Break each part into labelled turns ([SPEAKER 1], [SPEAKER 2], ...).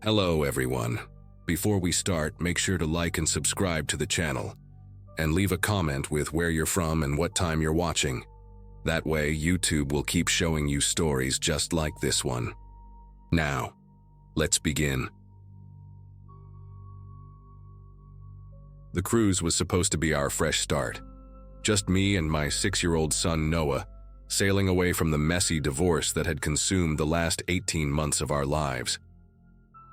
[SPEAKER 1] Hello everyone. Before we start, make sure to like and subscribe to the channel, and leave a comment with where you're from and what time you're watching. That way, YouTube will keep showing you stories just like this one. Now, let's begin. The cruise was supposed to be our fresh start. Just me and my 6-year-old son Noah, sailing away from the messy divorce that had consumed the last 18 months of our lives.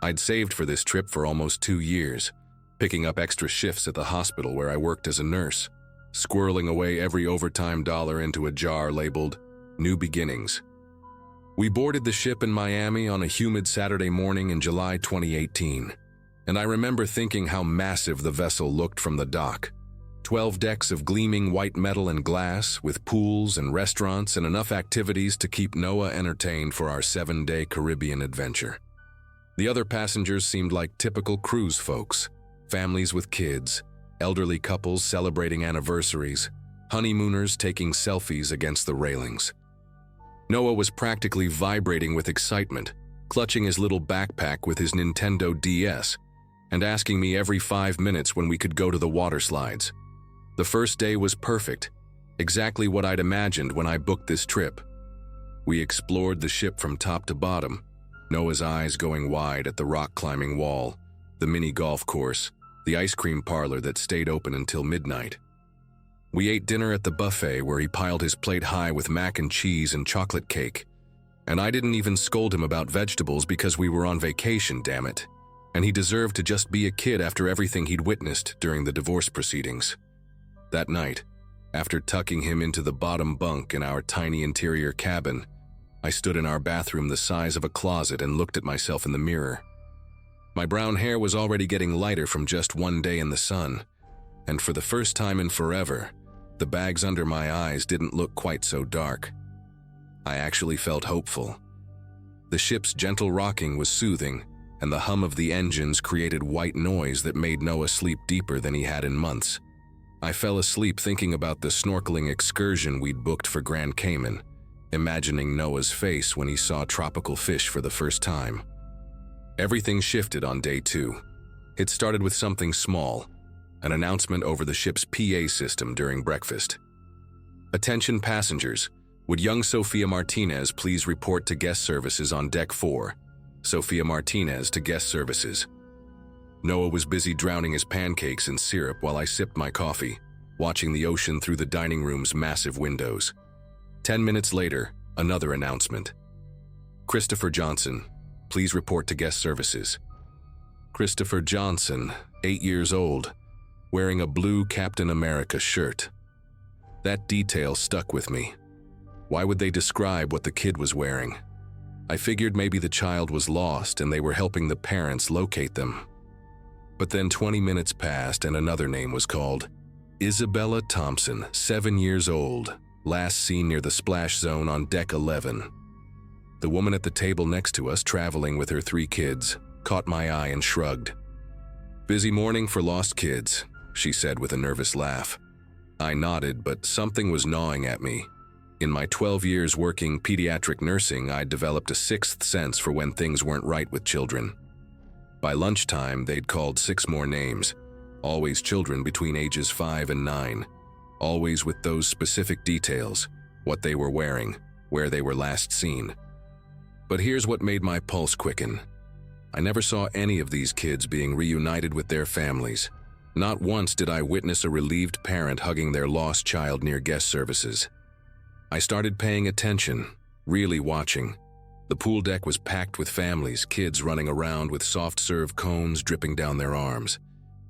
[SPEAKER 1] I'd saved for this trip for almost 2 years, picking up extra shifts at the hospital where I worked as a nurse, squirreling away every overtime dollar into a jar labeled New Beginnings. We boarded the ship in Miami on a humid Saturday morning in July 2018, and I remember thinking how massive the vessel looked from the dock. 12 decks of gleaming white metal and glass, with pools and restaurants and enough activities to keep Noah entertained for our 7-day Caribbean adventure. The other passengers seemed like typical cruise folks, families with kids, elderly couples celebrating anniversaries, honeymooners taking selfies against the railings. Noah was practically vibrating with excitement, clutching his little backpack with his Nintendo DS, and asking me every 5 minutes when we could go to the water slides. The first day was perfect, exactly what I'd imagined when I booked this trip. We explored the ship from top to bottom, Noah's eyes going wide at the rock-climbing wall, the mini golf course, the ice cream parlor that stayed open until midnight. We ate dinner at the buffet where he piled his plate high with mac and cheese and chocolate cake. And I didn't even scold him about vegetables because we were on vacation, damn it. And he deserved to just be a kid after everything he'd witnessed during the divorce proceedings. That night, after tucking him into the bottom bunk in our tiny interior cabin, I stood in our bathroom the size of a closet and looked at myself in the mirror. My brown hair was already getting lighter from just one day in the sun, and for the first time in forever, the bags under my eyes didn't look quite so dark. I actually felt hopeful. The ship's gentle rocking was soothing, and the hum of the engines created white noise that made Noah sleep deeper than he had in months. I fell asleep thinking about the snorkeling excursion we'd booked for Grand Cayman, imagining Noah's face when he saw tropical fish for the first time. Everything shifted on day 2. It started with something small, an announcement over the ship's PA system during breakfast. Attention passengers, would young Sofia Martinez please report to guest services on deck 4? Sofia Martinez to guest services. Noah was busy drowning his pancakes in syrup while I sipped my coffee, watching the ocean through the dining room's massive windows. 10 minutes later, another announcement. Christopher Johnson, please report to guest services. Christopher Johnson, 8 years old, wearing a blue Captain America shirt. That detail stuck with me. Why would they describe what the kid was wearing? I figured maybe the child was lost and they were helping the parents locate them. But then 20 minutes passed and another name was called. Isabella Thompson, 7 years old, last seen near the splash zone on deck 11. The woman at the table next to us, traveling with her 3 kids, caught my eye and shrugged. Busy morning for lost kids, she said with a nervous laugh. I nodded, but something was gnawing at me. In my 12 years working pediatric nursing, I'd developed a 6th sense for when things weren't right with children. By lunchtime, they'd called 6 more names, always children between ages 5 and 9, always with those specific details, what they were wearing, where they were last seen. But here's what made my pulse quicken. I never saw any of these kids being reunited with their families. Not once did I witness a relieved parent hugging their lost child near guest services. I started paying attention, really watching. The pool deck was packed with families, kids running around with soft-serve cones dripping down their arms,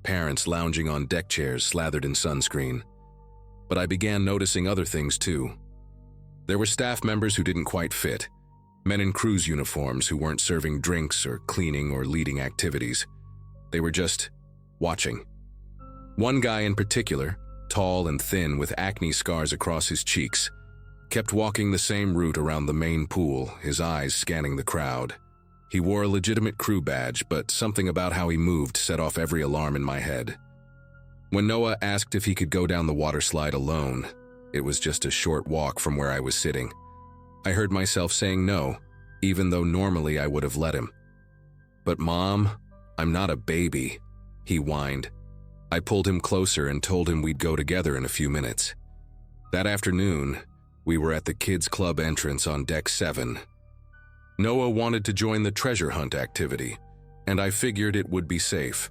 [SPEAKER 1] parents lounging on deck chairs slathered in sunscreen. But I began noticing other things too. There were staff members who didn't quite fit, men in cruise uniforms who weren't serving drinks or cleaning or leading activities. They were just watching. One guy in particular, tall and thin with acne scars across his cheeks, kept walking the same route around the main pool, his eyes scanning the crowd. He wore a legitimate crew badge, but something about how he moved set off every alarm in my head. When Noah asked if he could go down the water slide alone, it was just a short walk from where I was sitting. I heard myself saying no, even though normally I would have let him. "But Mom, I'm not a baby," he whined. I pulled him closer and told him we'd go together in a few minutes. That afternoon, we were at the kids' club entrance on Deck 7. Noah wanted to join the treasure hunt activity, and I figured it would be safe.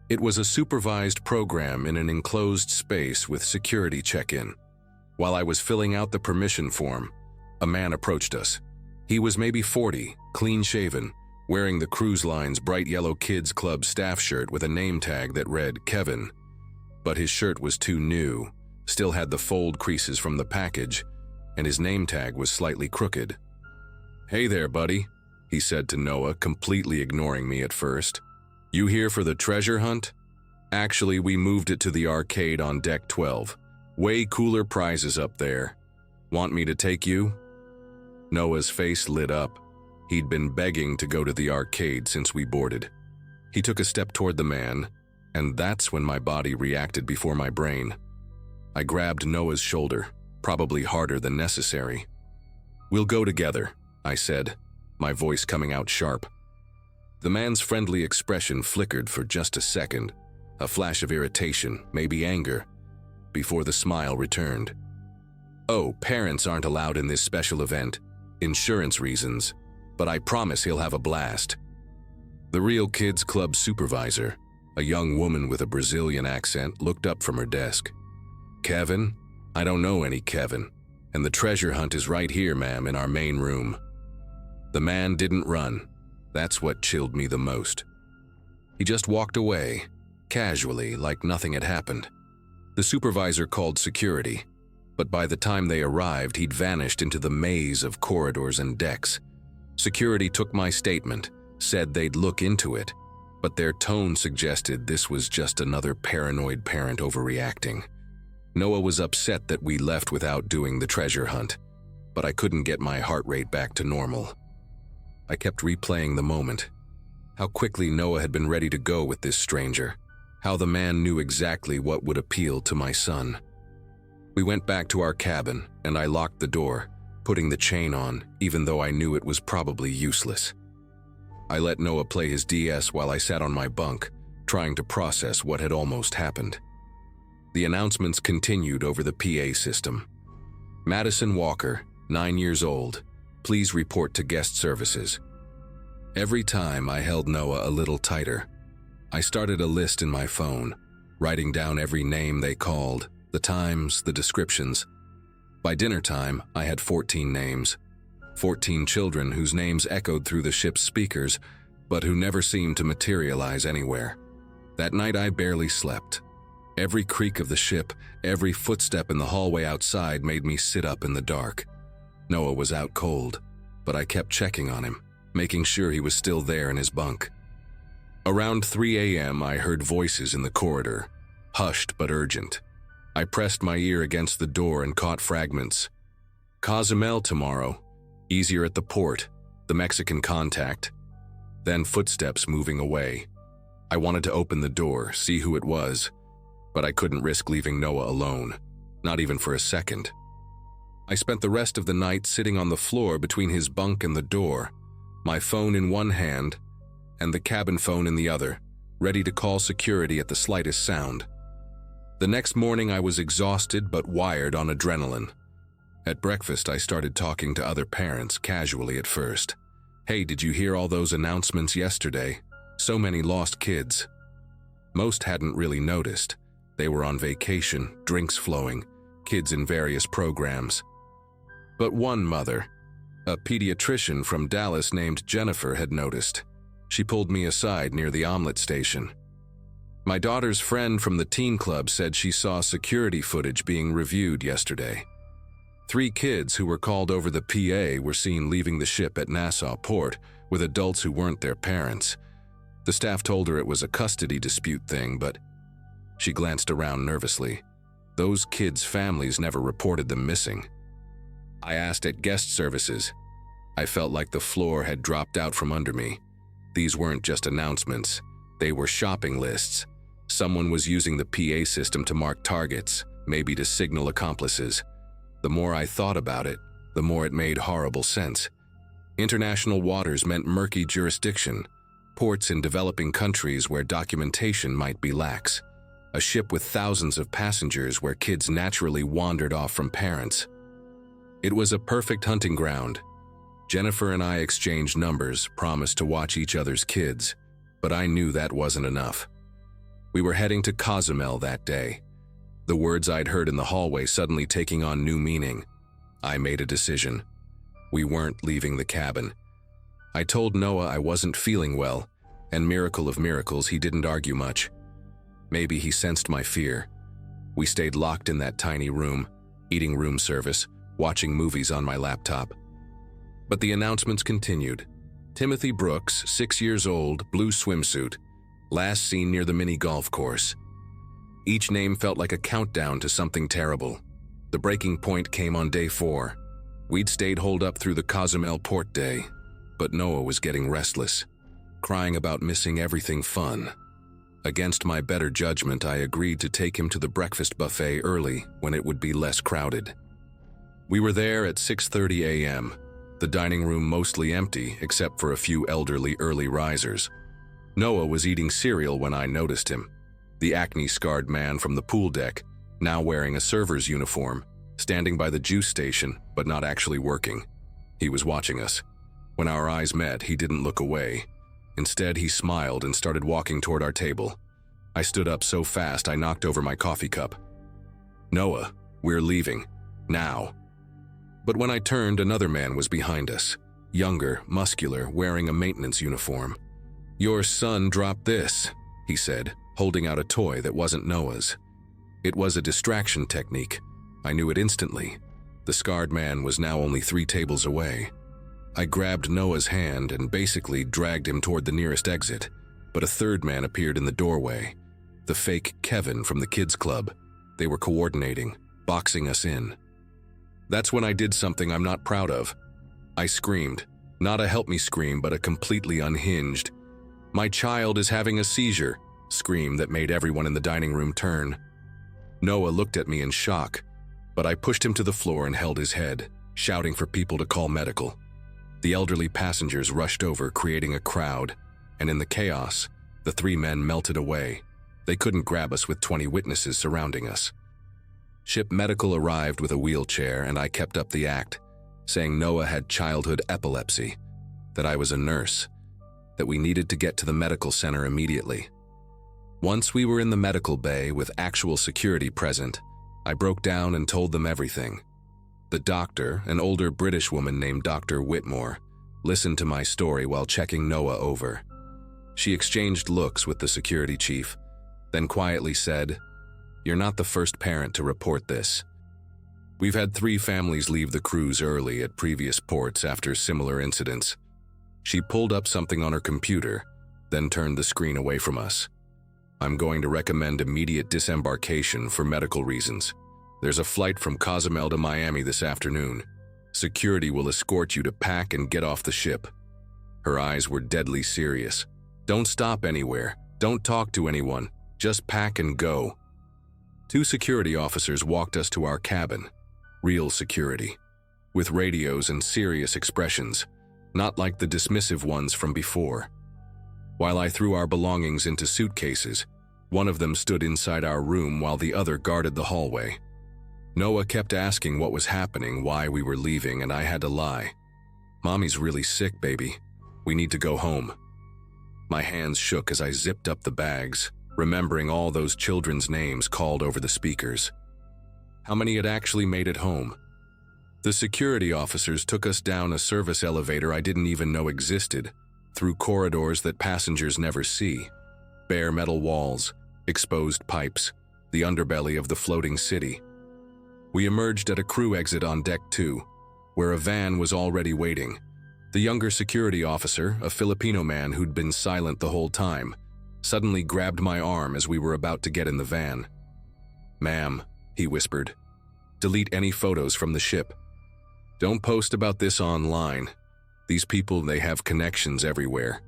[SPEAKER 1] It was a supervised program in an enclosed space with security check-in. While I was filling out the permission form, a man approached us. He was maybe 40, clean-shaven, wearing the cruise line's bright yellow kids' club staff shirt with a name tag that read Kevin. But his shirt was too new, still had the fold creases from the package, and his name tag was slightly crooked. "Hey there, buddy," he said to Noah, completely ignoring me at first. "You here for the treasure hunt? Actually, we moved it to the arcade on Deck 12. Way cooler prizes up there. Want me to take you?" Noah's face lit up. He'd been begging to go to the arcade since we boarded. He took a step toward the man, and that's when my body reacted before my brain. I grabbed Noah's shoulder, probably harder than necessary. "We'll go together," I said, my voice coming out sharp. The man's friendly expression flickered for just a second, a flash of irritation, maybe anger, before the smile returned. "Oh, parents aren't allowed in this special event. Insurance reasons. But I promise he'll have a blast." The real kids' club supervisor, a young woman with a Brazilian accent, looked up from her desk. "Kevin? I don't know any Kevin, and the treasure hunt is right here, ma'am, in our main room." The man didn't run. That's what chilled me the most. He just walked away, casually, like nothing had happened. The supervisor called security, but by the time they arrived, he'd vanished into the maze of corridors and decks. Security took my statement, said they'd look into it, but their tone suggested this was just another paranoid parent overreacting. Noah was upset that we left without doing the treasure hunt, but I couldn't get my heart rate back to normal. I kept replaying the moment. How quickly Noah had been ready to go with this stranger. How the man knew exactly what would appeal to my son. We went back to our cabin, and I locked the door, putting the chain on, even though I knew it was probably useless. I let Noah play his DS while I sat on my bunk, trying to process what had almost happened. The announcements continued over the PA system. "Madison Walker, 9 years old. Please report to guest services." Every time I held Noah a little tighter. I started a list in my phone, writing down every name they called, the times, the descriptions. By dinner time, I had 14 names. 14 children whose names echoed through the ship's speakers, but who never seemed to materialize anywhere. That night I barely slept. Every creak of the ship, every footstep in the hallway outside made me sit up in the dark. Noah was out cold, but I kept checking on him, making sure he was still there in his bunk. Around 3 a.m., I heard voices in the corridor, hushed but urgent. I pressed my ear against the door and caught fragments. "Cozumel tomorrow. Easier at the port. The Mexican contact." Then footsteps moving away. I wanted to open the door, see who it was, but I couldn't risk leaving Noah alone, not even for a second. I spent the rest of the night sitting on the floor between his bunk and the door, my phone in one hand and the cabin phone in the other, ready to call security at the slightest sound. The next morning I was exhausted but wired on adrenaline. At breakfast I started talking to other parents, casually at first. "Hey, did you hear all those announcements yesterday? So many lost kids." Most hadn't really noticed. They were on vacation, drinks flowing, kids in various programs. But one mother, a pediatrician from Dallas named Jennifer, had noticed. She pulled me aside near the omelet station. "My daughter's friend from the teen club said she saw security footage being reviewed yesterday. 3 kids who were called over the PA were seen leaving the ship at Nassau Port with adults who weren't their parents. The staff told her it was a custody dispute thing, but..." She glanced around nervously. "Those kids' families never reported them missing." I asked at guest services. I felt like the floor had dropped out from under me. These weren't just announcements. They were shopping lists. Someone was using the PA system to mark targets, maybe to signal accomplices. The more I thought about it, the more it made horrible sense. International waters meant murky jurisdiction. ports in developing countries where documentation might be lax. A ship with thousands of passengers where kids naturally wandered off from parents. It was a perfect hunting ground. Jennifer and I exchanged numbers, promised to watch each other's kids, but I knew that wasn't enough. We were heading to Cozumel that day. The words I'd heard in the hallway suddenly taking on new meaning. I made a decision. We weren't leaving the cabin. I told Noah I wasn't feeling well, and miracle of miracles, he didn't argue much. Maybe he sensed my fear. We stayed locked in that tiny room, eating room service, watching movies on my laptop. But the announcements continued. Timothy Brooks, 6 years old, blue swimsuit, last seen near the mini golf course. Each name felt like a countdown to something terrible. The breaking point came on day 4. We'd stayed holed up through the Cozumel port day, but Noah was getting restless, crying about missing everything fun. Against my better judgment, I agreed to take him to the breakfast buffet early when it would be less crowded. We were there at 6:30 a.m., the dining room mostly empty except for a few elderly early risers. Noah was eating cereal when I noticed him, the acne-scarred man from the pool deck, now wearing a server's uniform, standing by the juice station but not actually working. He was watching us. When our eyes met, he didn't look away. Instead, he smiled and started walking toward our table. I stood up so fast I knocked over my coffee cup. "Noah, we're leaving. Now." But when I turned, another man was behind us. Younger, muscular, wearing a maintenance uniform. "Your son dropped this," he said, holding out a toy that wasn't Noah's. It was a distraction technique. I knew it instantly. The scarred man was now only 3 tables away. I grabbed Noah's hand and basically dragged him toward the nearest exit, but a third man appeared in the doorway. The fake Kevin from the kids' club. They were coordinating, boxing us in. That's when I did something I'm not proud of. I screamed. Not a help me scream, but a completely unhinged, "My child is having a seizure," scream that made everyone in the dining room turn. Noah looked at me in shock, but I pushed him to the floor and held his head, shouting for people to call medical. The elderly passengers rushed over, creating a crowd, and in the chaos, the 3 men melted away. They couldn't grab us with 20 witnesses surrounding us. Ship medical arrived with a wheelchair, and I kept up the act, saying Noah had childhood epilepsy, that I was a nurse, that we needed to get to the medical center immediately. Once we were in the medical bay with actual security present, I broke down and told them everything. The doctor, an older British woman named Dr. Whitmore, listened to my story while checking Noah over. She exchanged looks with the security chief, then quietly said, "You're not the first parent to report this. We've had 3 families leave the cruise early at previous ports after similar incidents." She pulled up something on her computer, then turned the screen away from us. "I'm going to recommend immediate disembarkation for medical reasons. There's a flight from Cozumel to Miami this afternoon. Security will escort you to pack and get off the ship." Her eyes were deadly serious. "Don't stop anywhere. Don't talk to anyone. Just pack and go." 2 security officers walked us to our cabin. Real security. With radios and serious expressions, not like the dismissive ones from before. While I threw our belongings into suitcases, one of them stood inside our room while the other guarded the hallway. Noah kept asking what was happening, why we were leaving, and I had to lie. "Mommy's really sick, baby. We need to go home." My hands shook as I zipped up the bags, remembering all those children's names called over the speakers. How many had actually made it home? The security officers took us down a service elevator I didn't even know existed, through corridors that passengers never see. Bare metal walls, exposed pipes, the underbelly of the floating city. We emerged at a crew exit on deck 2, where a van was already waiting. The younger security officer, a Filipino man who'd been silent the whole time, suddenly grabbed my arm as we were about to get in the van. "Ma'am," he whispered, "delete any photos from the ship. Don't post about this online. These people, they have connections everywhere.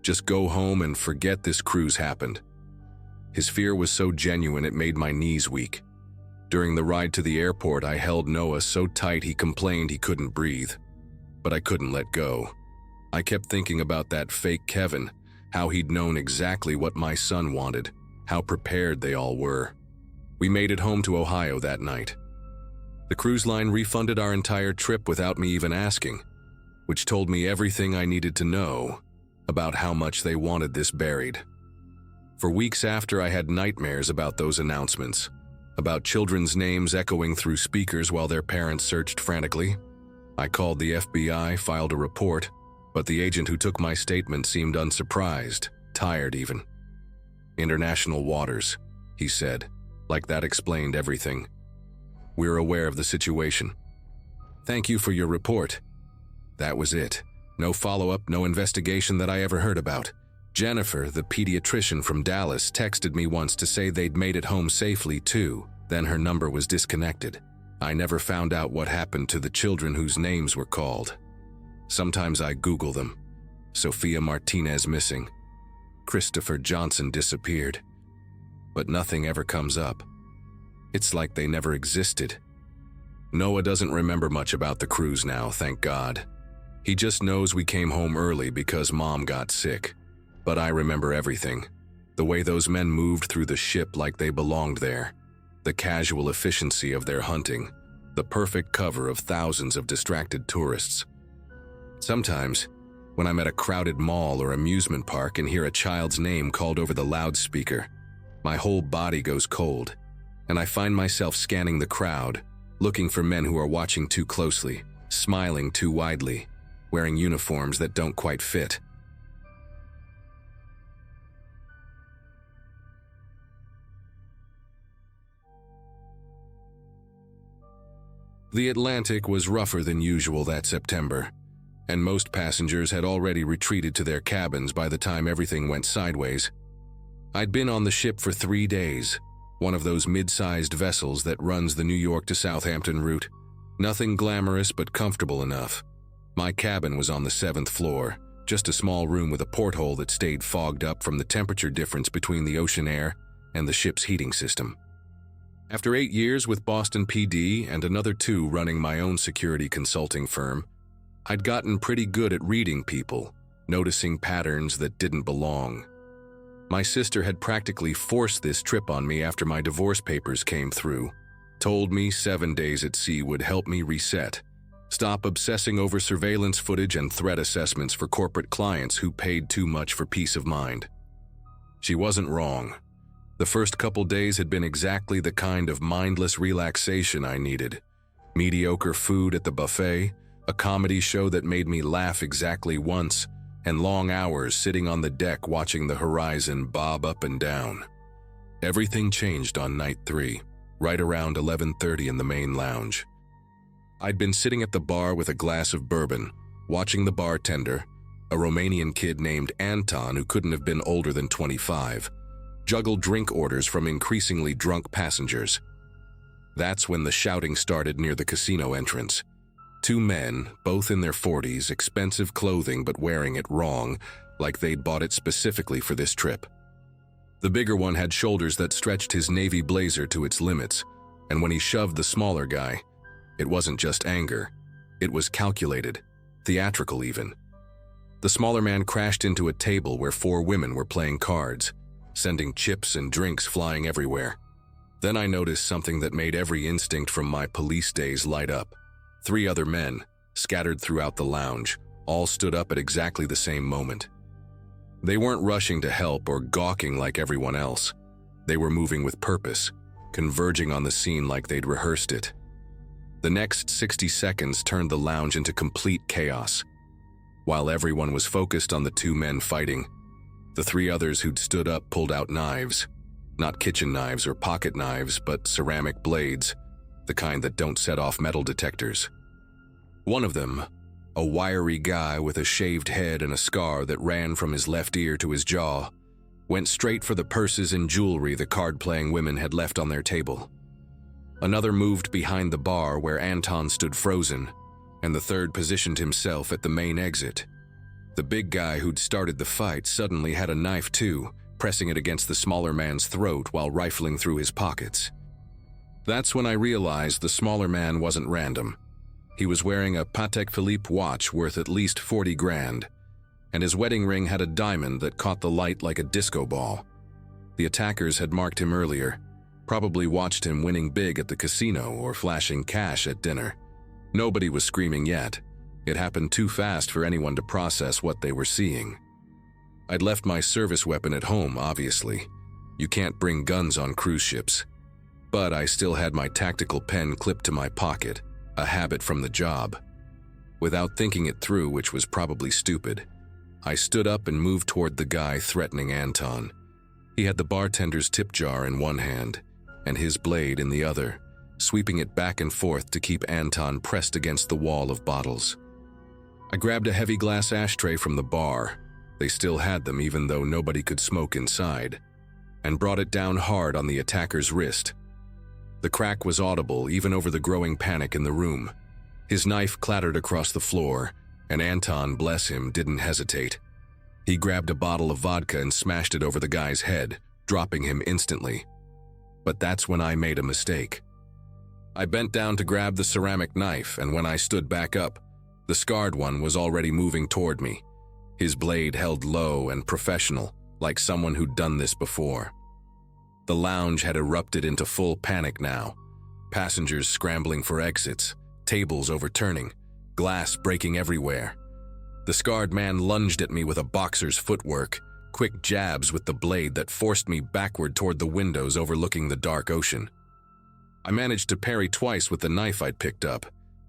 [SPEAKER 1] Just go home and forget this cruise happened." His fear was so genuine it made my knees weak. During the ride to the airport, I held Noah so tight he complained he couldn't breathe. But I couldn't let go. I kept thinking about that fake Kevin, how he'd known exactly what my son wanted, how prepared they all were. We made it home to Ohio that night. The cruise line refunded our entire trip without me even asking, which told me everything I needed to know about how much they wanted this buried. For weeks after, I had nightmares about those announcements, about children's names echoing through speakers while their parents searched frantically. I called the FBI, filed a report, but the agent who took my statement seemed unsurprised, tired even. "International waters," he said, like that explained everything. "We're aware of the situation. Thank you for your report." That was it. No follow-up, no investigation that I ever heard about. Jennifer, the pediatrician from Dallas, texted me once to say they'd made it home safely too. Then her number was disconnected. I never found out what happened to the children whose names were called. Sometimes I Google them. Sophia Martinez missing. Christopher Johnson disappeared. But nothing ever comes up. It's like they never existed. Noah doesn't remember much about the cruise now, thank God. He just knows we came home early because Mom got sick. But I remember everything. The way those men moved through the ship like they belonged there. The casual efficiency of their hunting. The perfect cover of thousands of distracted tourists. Sometimes, when I'm at a crowded mall or amusement park and hear a child's name called over the loudspeaker, my whole body goes cold, and I find myself scanning the crowd, looking for men who are watching too closely, smiling too widely, wearing uniforms that don't quite fit. The Atlantic was rougher than usual that September, and most passengers had already retreated to their cabins by the time everything went sideways. I'd been on the ship for 3 days, one of those mid-sized vessels that runs the New York to Southampton route. Nothing glamorous but comfortable enough. My cabin was on the 7th floor, just a small room with a porthole that stayed fogged up from the temperature difference between the ocean air and the ship's heating system. After 8 years with Boston PD and another 2 running my own security consulting firm, I'd gotten pretty good at reading people, noticing patterns that didn't belong. My sister had practically forced this trip on me after my divorce papers came through, told me 7 days at sea would help me reset, stop obsessing over surveillance footage and threat assessments for corporate clients who paid too much for peace of mind. She wasn't wrong. The first couple days had been exactly the kind of mindless relaxation I needed. Mediocre food at the buffet, a comedy show that made me laugh exactly once, and long hours sitting on the deck watching the horizon bob up and down. Everything changed on night 3, right around 11:30 in the main lounge. I'd been sitting at the bar with a glass of bourbon, watching the bartender, a Romanian kid named Anton who couldn't have been older than 25, juggle drink orders from increasingly drunk passengers. That's when the shouting started near the casino entrance. 2 men, both in their 40s, expensive clothing but wearing it wrong, like they'd bought it specifically for this trip. The bigger one had shoulders that stretched his navy blazer to its limits, and when he shoved the smaller guy, it wasn't just anger. It was calculated, theatrical even. The smaller man crashed into a table where 4 women were playing cards, sending chips and drinks flying everywhere. Then I noticed something that made every instinct from my police days light up. 3 other men, scattered throughout the lounge, all stood up at exactly the same moment. They weren't rushing to help or gawking like everyone else. They were moving with purpose, converging on the scene like they'd rehearsed it. The next 60 seconds turned the lounge into complete chaos. While everyone was focused on the 2 men fighting, the 3 others who'd stood up pulled out knives. Not kitchen knives or pocket knives, but ceramic blades, the kind that don't set off metal detectors. One of them, a wiry guy with a shaved head and a scar that ran from his left ear to his jaw, went straight for the purses and jewelry the card-playing women had left on their table. Another moved behind the bar where Anton stood frozen, and the third positioned himself at the main exit. The big guy who'd started the fight suddenly had a knife too, pressing it against the smaller man's throat while rifling through his pockets. That's when I realized the smaller man wasn't random. He was wearing a Patek Philippe watch worth at least 40 grand, and his wedding ring had a diamond that caught the light like a disco ball. The attackers had marked him earlier, probably watched him winning big at the casino or flashing cash at dinner. Nobody was screaming yet. It happened too fast for anyone to process what they were seeing. I'd left my service weapon at home, obviously. You can't bring guns on cruise ships. But I still had my tactical pen clipped to my pocket, a habit from the job. Without thinking it through, which was probably stupid, I stood up and moved toward the guy threatening Anton. He had the bartender's tip jar in one hand and his blade in the other, sweeping it back and forth to keep Anton pressed against the wall of bottles. I grabbed a heavy glass ashtray from the bar, they still had them even though nobody could smoke inside, and brought it down hard on the attacker's wrist. The crack was audible even over the growing panic in the room. His knife clattered across the floor, and Anton, bless him, didn't hesitate. He grabbed a bottle of vodka and smashed it over the guy's head, dropping him instantly. But that's when I made a mistake. I bent down to grab the ceramic knife, and when I stood back up, the scarred one was already moving toward me. His blade held low and professional, like someone who'd done this before. The lounge had erupted into full panic now. Passengers scrambling for exits, tables overturning, glass breaking everywhere. The scarred man lunged at me with a boxer's footwork, quick jabs with the blade that forced me backward toward the windows overlooking the dark ocean. I managed to parry twice with the knife I'd picked up,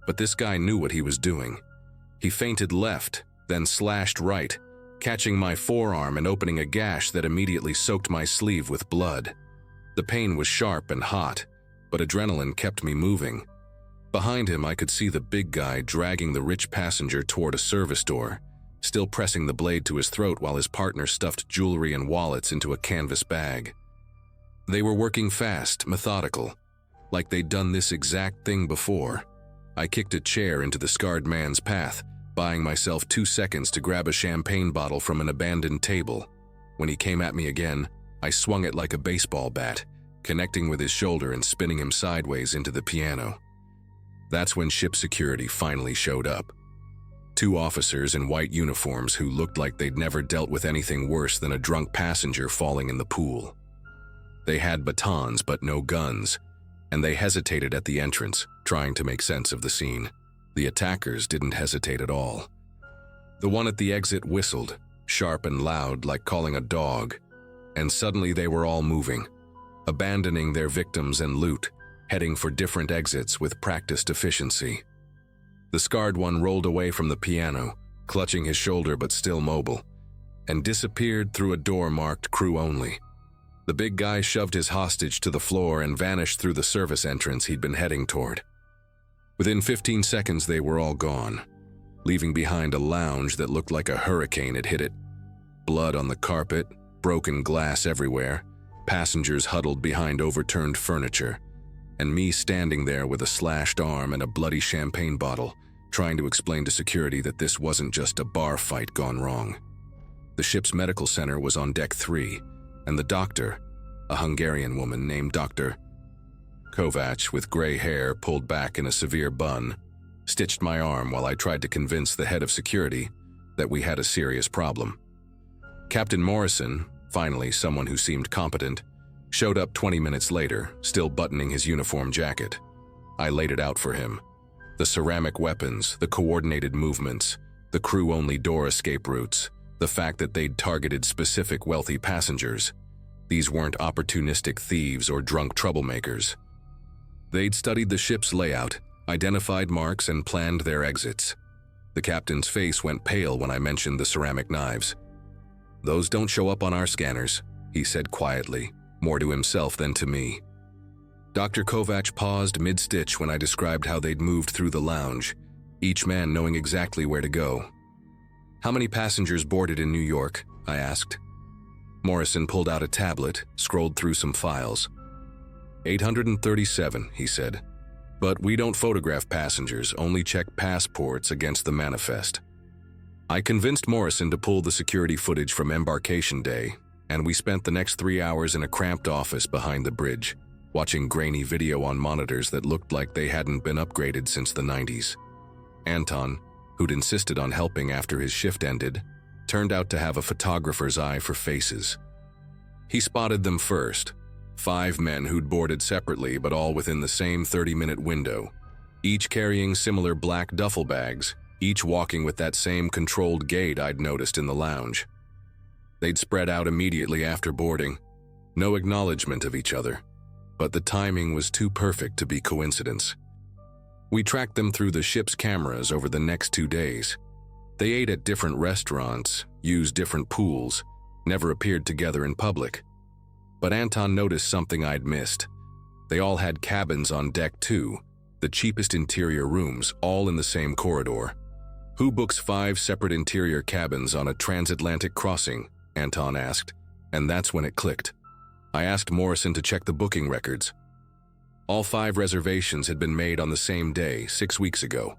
[SPEAKER 1] but this guy knew what he was doing. He feinted left, then slashed right, catching my forearm and opening a gash that immediately soaked my sleeve with blood. The pain was sharp and hot, but adrenaline kept me moving. Behind him, I could see the big guy dragging the rich passenger toward a service door, still pressing the blade to his throat while his partner stuffed jewelry and wallets into a canvas bag. They were working fast, methodical, like they'd done this exact thing before. I kicked a chair into the scarred man's path, buying myself 2 seconds to grab a champagne bottle from an abandoned table. When he came at me again, I swung it like a baseball bat, connecting with his shoulder and spinning him sideways into the piano. That's when ship security finally showed up. 2 officers in white uniforms who looked like they'd never dealt with anything worse than a drunk passenger falling in the pool. They had batons but no guns, and they hesitated at the entrance, trying to make sense of the scene. The attackers didn't hesitate at all. The one at the exit whistled, sharp and loud like calling a dog, and suddenly they were all moving, abandoning their victims and loot, heading for different exits with practiced efficiency. The scarred one rolled away from the piano, clutching his shoulder but still mobile, and disappeared through a door marked crew only. The big guy shoved his hostage to the floor and vanished through the service entrance he'd been heading toward. Within 15 seconds, they were all gone, leaving behind a lounge that looked like a hurricane had hit it. Blood on the carpet, broken glass everywhere, passengers huddled behind overturned furniture, and me standing there with a slashed arm and a bloody champagne bottle, trying to explain to security that this wasn't just a bar fight gone wrong. The ship's medical center was on deck 3, and the doctor, a Hungarian woman named Dr. Kovacs with gray hair pulled back in a severe bun, stitched my arm while I tried to convince the head of security that we had a serious problem. Captain Morrison, finally someone who seemed competent, showed up 20 minutes later, still buttoning his uniform jacket. I laid it out for him. The ceramic weapons, the coordinated movements, the crew-only door escape routes, the fact that they'd targeted specific wealthy passengers. These weren't opportunistic thieves or drunk troublemakers. They'd studied the ship's layout, identified marks, and planned their exits. The captain's face went pale when I mentioned the ceramic knives. "Those don't show up on our scanners," he said quietly, more to himself than to me. Dr. Kovacs paused mid-stitch when I described how they'd moved through the lounge, each man knowing exactly where to go. "How many passengers boarded in New York?" I asked. Morrison pulled out a tablet, scrolled through some files. 837, he said. "But we don't photograph passengers, only check passports against the manifest." I convinced Morrison to pull the security footage from embarkation day, and we spent the next 3 hours in a cramped office behind the bridge, watching grainy video on monitors that looked like they hadn't been upgraded since the 90s. Anton, who'd insisted on helping after his shift ended, turned out to have a photographer's eye for faces. He spotted them first, 5 men who'd boarded separately but all within the same 30-minute window, each carrying similar black duffel bags, each walking with that same controlled gait I'd noticed in the lounge. They'd spread out immediately after boarding, no acknowledgement of each other, but the timing was too perfect to be coincidence. We tracked them through the ship's cameras over the next 2 days. They ate at different restaurants, used different pools, never appeared together in public. But Anton noticed something I'd missed. They all had cabins on deck 2, the cheapest interior rooms, all in the same corridor. Who books 5 separate interior cabins on a transatlantic crossing? Anton asked, and that's when it clicked. I asked Morrison to check the booking records. All 5 reservations had been made on the same day, 6 weeks ago,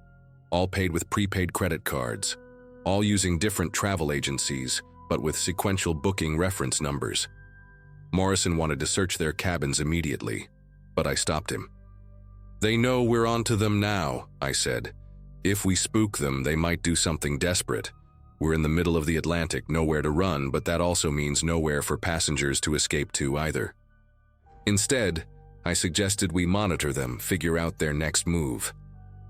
[SPEAKER 1] all paid with prepaid credit cards, all using different travel agencies, but with sequential booking reference numbers. Morrison wanted to search their cabins immediately, but I stopped him. "They know we're onto them now," I said. "If we spook them, they might do something desperate. We're in the middle of the Atlantic, nowhere to run, but that also means nowhere for passengers to escape to either. Instead, I suggested we monitor them, figure out their next move."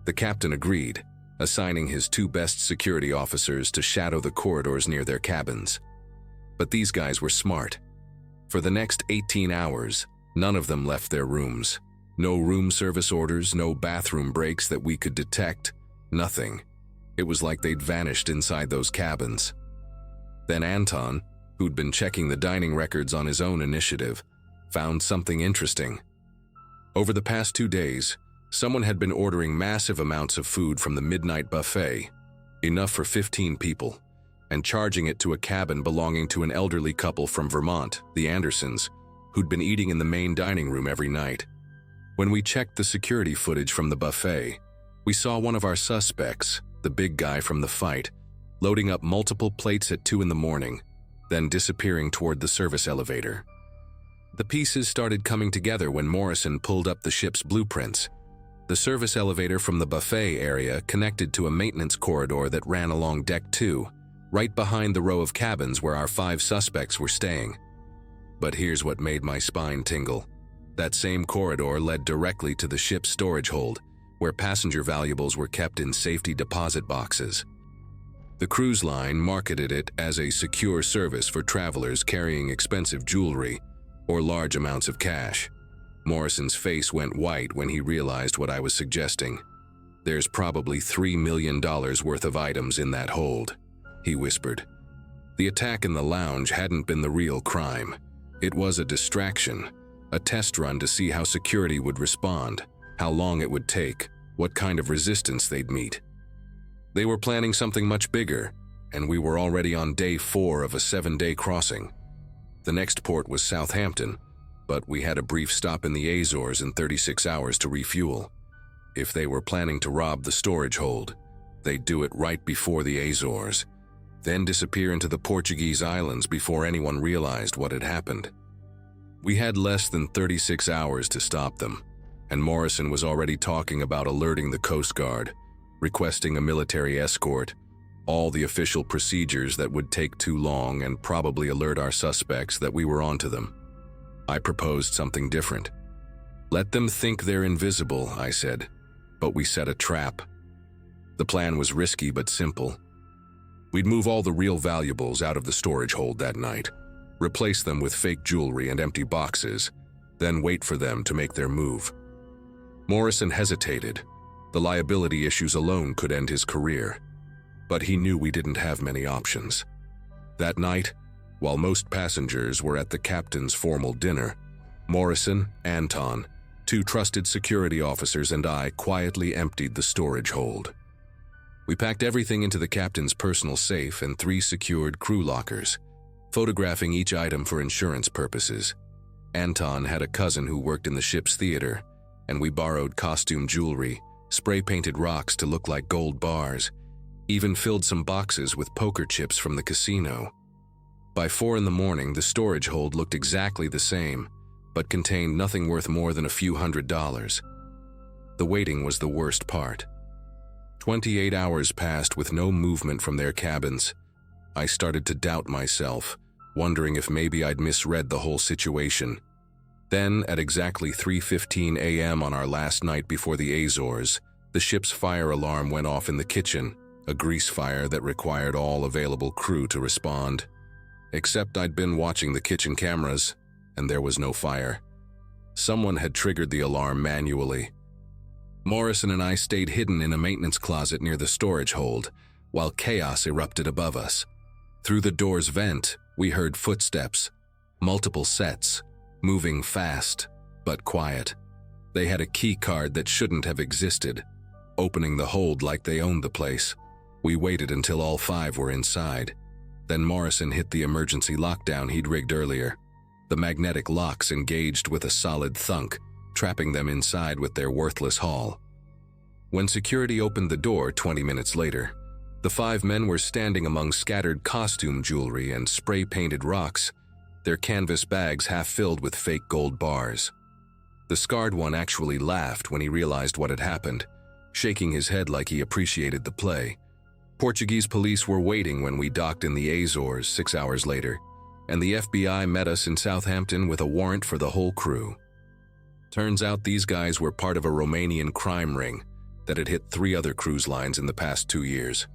[SPEAKER 1] The captain agreed, assigning his 2 best security officers to shadow the corridors near their cabins. But these guys were smart. For the next 18 hours, none of them left their rooms. No room service orders, no bathroom breaks that we could detect, nothing. It was like they'd vanished inside those cabins. Then Anton, who'd been checking the dining records on his own initiative, found something interesting. Over the past 2 days, someone had been ordering massive amounts of food from the midnight buffet, enough for 15 people, and charging it to a cabin belonging to an elderly couple from Vermont, the Andersons, who'd been eating in the main dining room every night. When we checked the security footage from the buffet, we saw one of our suspects, the big guy from the fight, loading up multiple plates at 2 in the morning, then disappearing toward the service elevator. The pieces started coming together when Morrison pulled up the ship's blueprints. The service elevator from the buffet area connected to a maintenance corridor that ran along deck 2, right behind the row of cabins where our 5 suspects were staying. But here's what made my spine tingle. That same corridor led directly to the ship's storage hold, where passenger valuables were kept in safety deposit boxes. The cruise line marketed it as a secure service for travelers carrying expensive jewelry or large amounts of cash. Morrison's face went white when he realized what I was suggesting. "There's probably $3 million worth of items in that hold," he whispered. The attack in the lounge hadn't been the real crime. It was a distraction, a test run to see how security would respond, how long it would take, what kind of resistance they'd meet. They were planning something much bigger, and we were already on day 4 of a 7-day crossing. The next port was Southampton, but we had a brief stop in the Azores in 36 hours to refuel. If they were planning to rob the storage hold, they'd do it right before the Azores, then disappear into the Portuguese islands before anyone realized what had happened. We had less than 36 hours to stop them, and Morrison was already talking about alerting the Coast Guard, requesting a military escort, all the official procedures that would take too long and probably alert our suspects that we were onto them. I proposed something different. "Let them think they're invisible," I said, but we set a trap. The plan was risky but simple. We'd move all the real valuables out of the storage hold that night, replace them with fake jewelry and empty boxes, then wait for them to make their move. Morrison hesitated. The liability issues alone could end his career, but he knew we didn't have many options. That night, while most passengers were at the captain's formal dinner, Morrison, Anton, 2 trusted security officers, and I quietly emptied the storage hold. We packed everything into the captain's personal safe and 3 secured crew lockers, photographing each item for insurance purposes. Anton had a cousin who worked in the ship's theater, and we borrowed costume jewelry, spray-painted rocks to look like gold bars, even filled some boxes with poker chips from the casino. By 4 in the morning, the storage hold looked exactly the same, but contained nothing worth more than a few $100s. The waiting was the worst part. 28 hours passed with no movement from their cabins. I started to doubt myself, wondering if maybe I'd misread the whole situation. Then, at exactly 3:15 a.m. on our last night before the Azores, the ship's fire alarm went off in the kitchen, a grease fire that required all available crew to respond. Except I'd been watching the kitchen cameras, and there was no fire. Someone had triggered the alarm manually. Morrison and I stayed hidden in a maintenance closet near the storage hold, while chaos erupted above us. Through the door's vent, we heard footsteps, multiple sets, moving fast, but quiet. They had a key card that shouldn't have existed, opening the hold like they owned the place. We waited until all 5 were inside. Then Morrison hit the emergency lockdown he'd rigged earlier. The magnetic locks engaged with a solid thunk, trapping them inside with their worthless haul. When security opened the door 20 minutes later, the 5 men were standing among scattered costume jewelry and spray-painted rocks, their canvas bags half filled with fake gold bars. The scarred one actually laughed when he realized what had happened, shaking his head like he appreciated the play. Portuguese police were waiting when we docked in the Azores 6 hours later, and the FBI met us in Southampton with a warrant for the whole crew. Turns out these guys were part of a Romanian crime ring that had hit 3 other cruise lines in the past 2 years.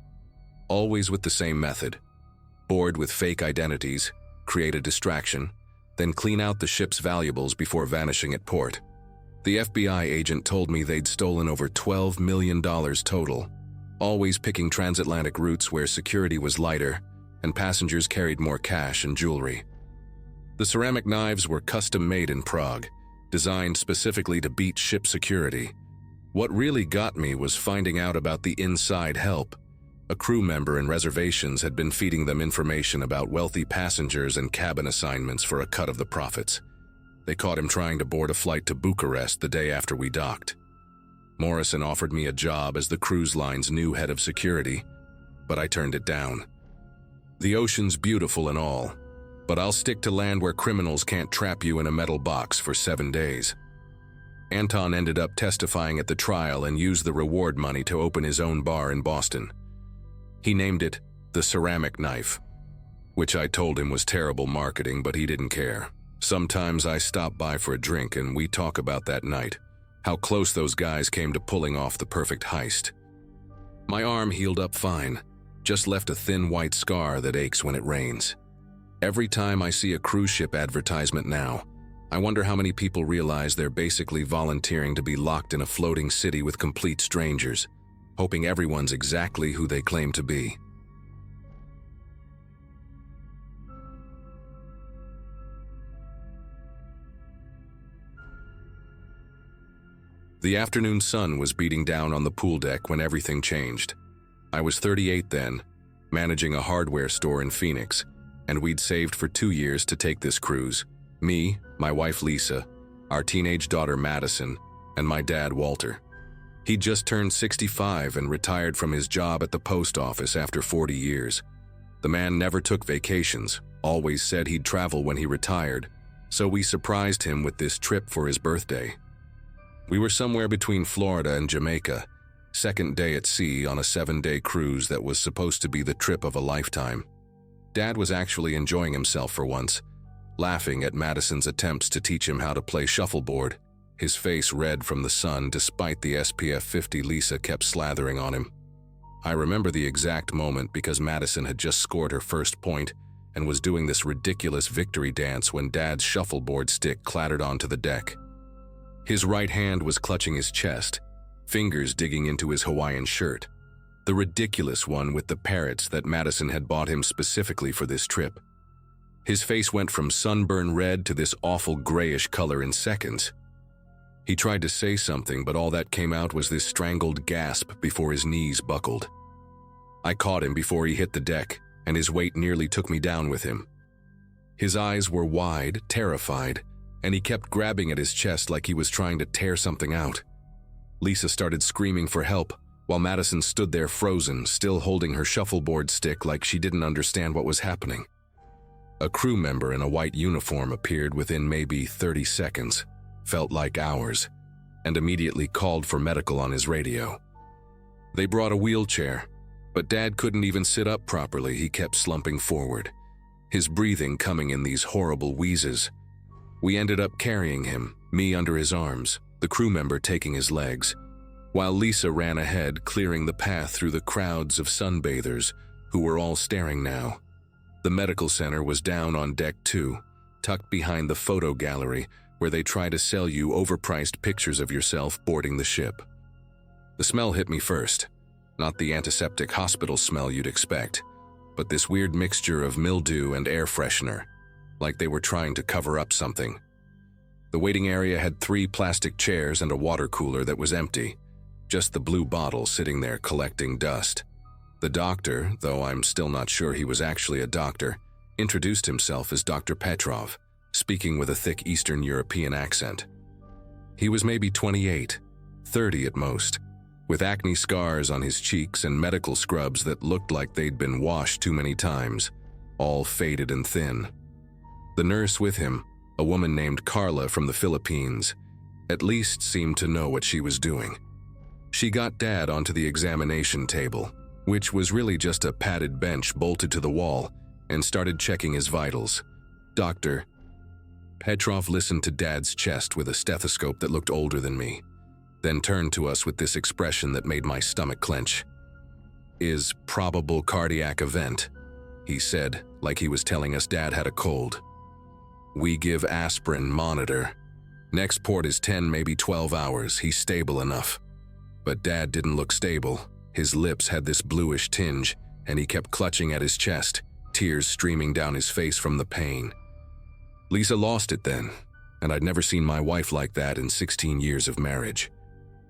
[SPEAKER 1] Always with the same method. Board with fake identities, create a distraction, then clean out the ship's valuables before vanishing at port. The FBI agent told me they'd stolen over $12 million total, always picking transatlantic routes where security was lighter and passengers carried more cash and jewelry. The ceramic knives were custom-made in Prague, designed specifically to beat ship security. What really got me was finding out about the inside help. A crew member in reservations had been feeding them information about wealthy passengers and cabin assignments for a cut of the profits. They caught him trying to board a flight to Bucharest the day after we docked. Morrison offered me a job as the cruise line's new head of security, but I turned it down. The ocean's beautiful and all, but I'll stick to land where criminals can't trap you in a metal box for 7 days. Anton ended up testifying at the trial and used the reward money to open his own bar in Boston. He named it the Ceramic Knife, which I told him was terrible marketing, but he didn't care. Sometimes I stop by for a drink and we talk about that night, how close those guys came to pulling off the perfect heist. My arm healed up fine, just left a thin white scar that aches when it rains. Every time I see a cruise ship advertisement now, I wonder how many people realize they're basically volunteering to be locked in a floating city with complete strangers, hoping everyone's exactly who they claim to be. The afternoon sun was beating down on the pool deck when everything changed. I was 38 then, managing a hardware store in Phoenix, and we'd saved for 2 years to take this cruise. Me, my wife Lisa, our teenage daughter Madison, and my dad Walter. He'd just turned 65 and retired from his job at the post office after 40 years. The man never took vacations, always said he'd travel when he retired, so we surprised him with this trip for his birthday. We were somewhere between Florida and Jamaica, second day at sea on a 7-day cruise that was supposed to be the trip of a lifetime. Dad was actually enjoying himself for once, laughing at Madison's attempts to teach him how to play shuffleboard, his face red from the sun despite the SPF 50 Lisa kept slathering on him. I remember the exact moment because Madison had just scored her first point and was doing this ridiculous victory dance when Dad's shuffleboard stick clattered onto the deck. His right hand was clutching his chest, fingers digging into his Hawaiian shirt, the ridiculous one with the parrots that Madison had bought him specifically for this trip. His face went from sunburn red to this awful grayish color in seconds. He tried to say something, but all that came out was this strangled gasp before his knees buckled. I caught him before he hit the deck, and his weight nearly took me down with him. His eyes were wide, terrified, and he kept grabbing at his chest like he was trying to tear something out. Lisa started screaming for help, while Madison stood there frozen, still holding her shuffleboard stick like she didn't understand what was happening. A crew member in a white uniform appeared within maybe 30 seconds, felt like hours, and immediately called for medical on his radio. They brought a wheelchair, But Dad couldn't even sit up properly. He kept slumping forward, his breathing coming in these horrible wheezes. We ended up carrying him, me under his arms, the crew member taking his legs, while Lisa ran ahead, clearing the path through the crowds of sunbathers who were all staring now. The medical center was down on deck 2, tucked behind the photo gallery where they try to sell you overpriced pictures of yourself boarding the ship. The smell hit me first, not the antiseptic hospital smell you'd expect, but this weird mixture of mildew and air freshener, like they were trying to cover up something. The waiting area had 3 plastic chairs and a water cooler that was empty, just the blue bottle sitting there collecting dust. The doctor, though I'm still not sure he was actually a doctor, introduced himself as Dr. Petrov, speaking with a thick Eastern European accent. He was maybe 28, 30 at most, with acne scars on his cheeks and medical scrubs that looked like they'd been washed too many times, all faded and thin. The nurse with him, a woman named Carla from the Philippines, at least seemed to know what she was doing. She got Dad onto the examination table, which was really just a padded bench bolted to the wall, and started checking his vitals. Dr. Petrov listened to Dad's chest with a stethoscope that looked older than me, then turned to us with this expression that made my stomach clench. "Is probable cardiac event," he said, like he was telling us Dad had a cold. "We give aspirin, monitor. Next port is 10, maybe 12 hours. He's stable enough." But Dad didn't look stable. His lips had this bluish tinge, and he kept clutching at his chest, tears streaming down his face from the pain. Lisa lost it then, and I'd never seen my wife like that in 16 years of marriage.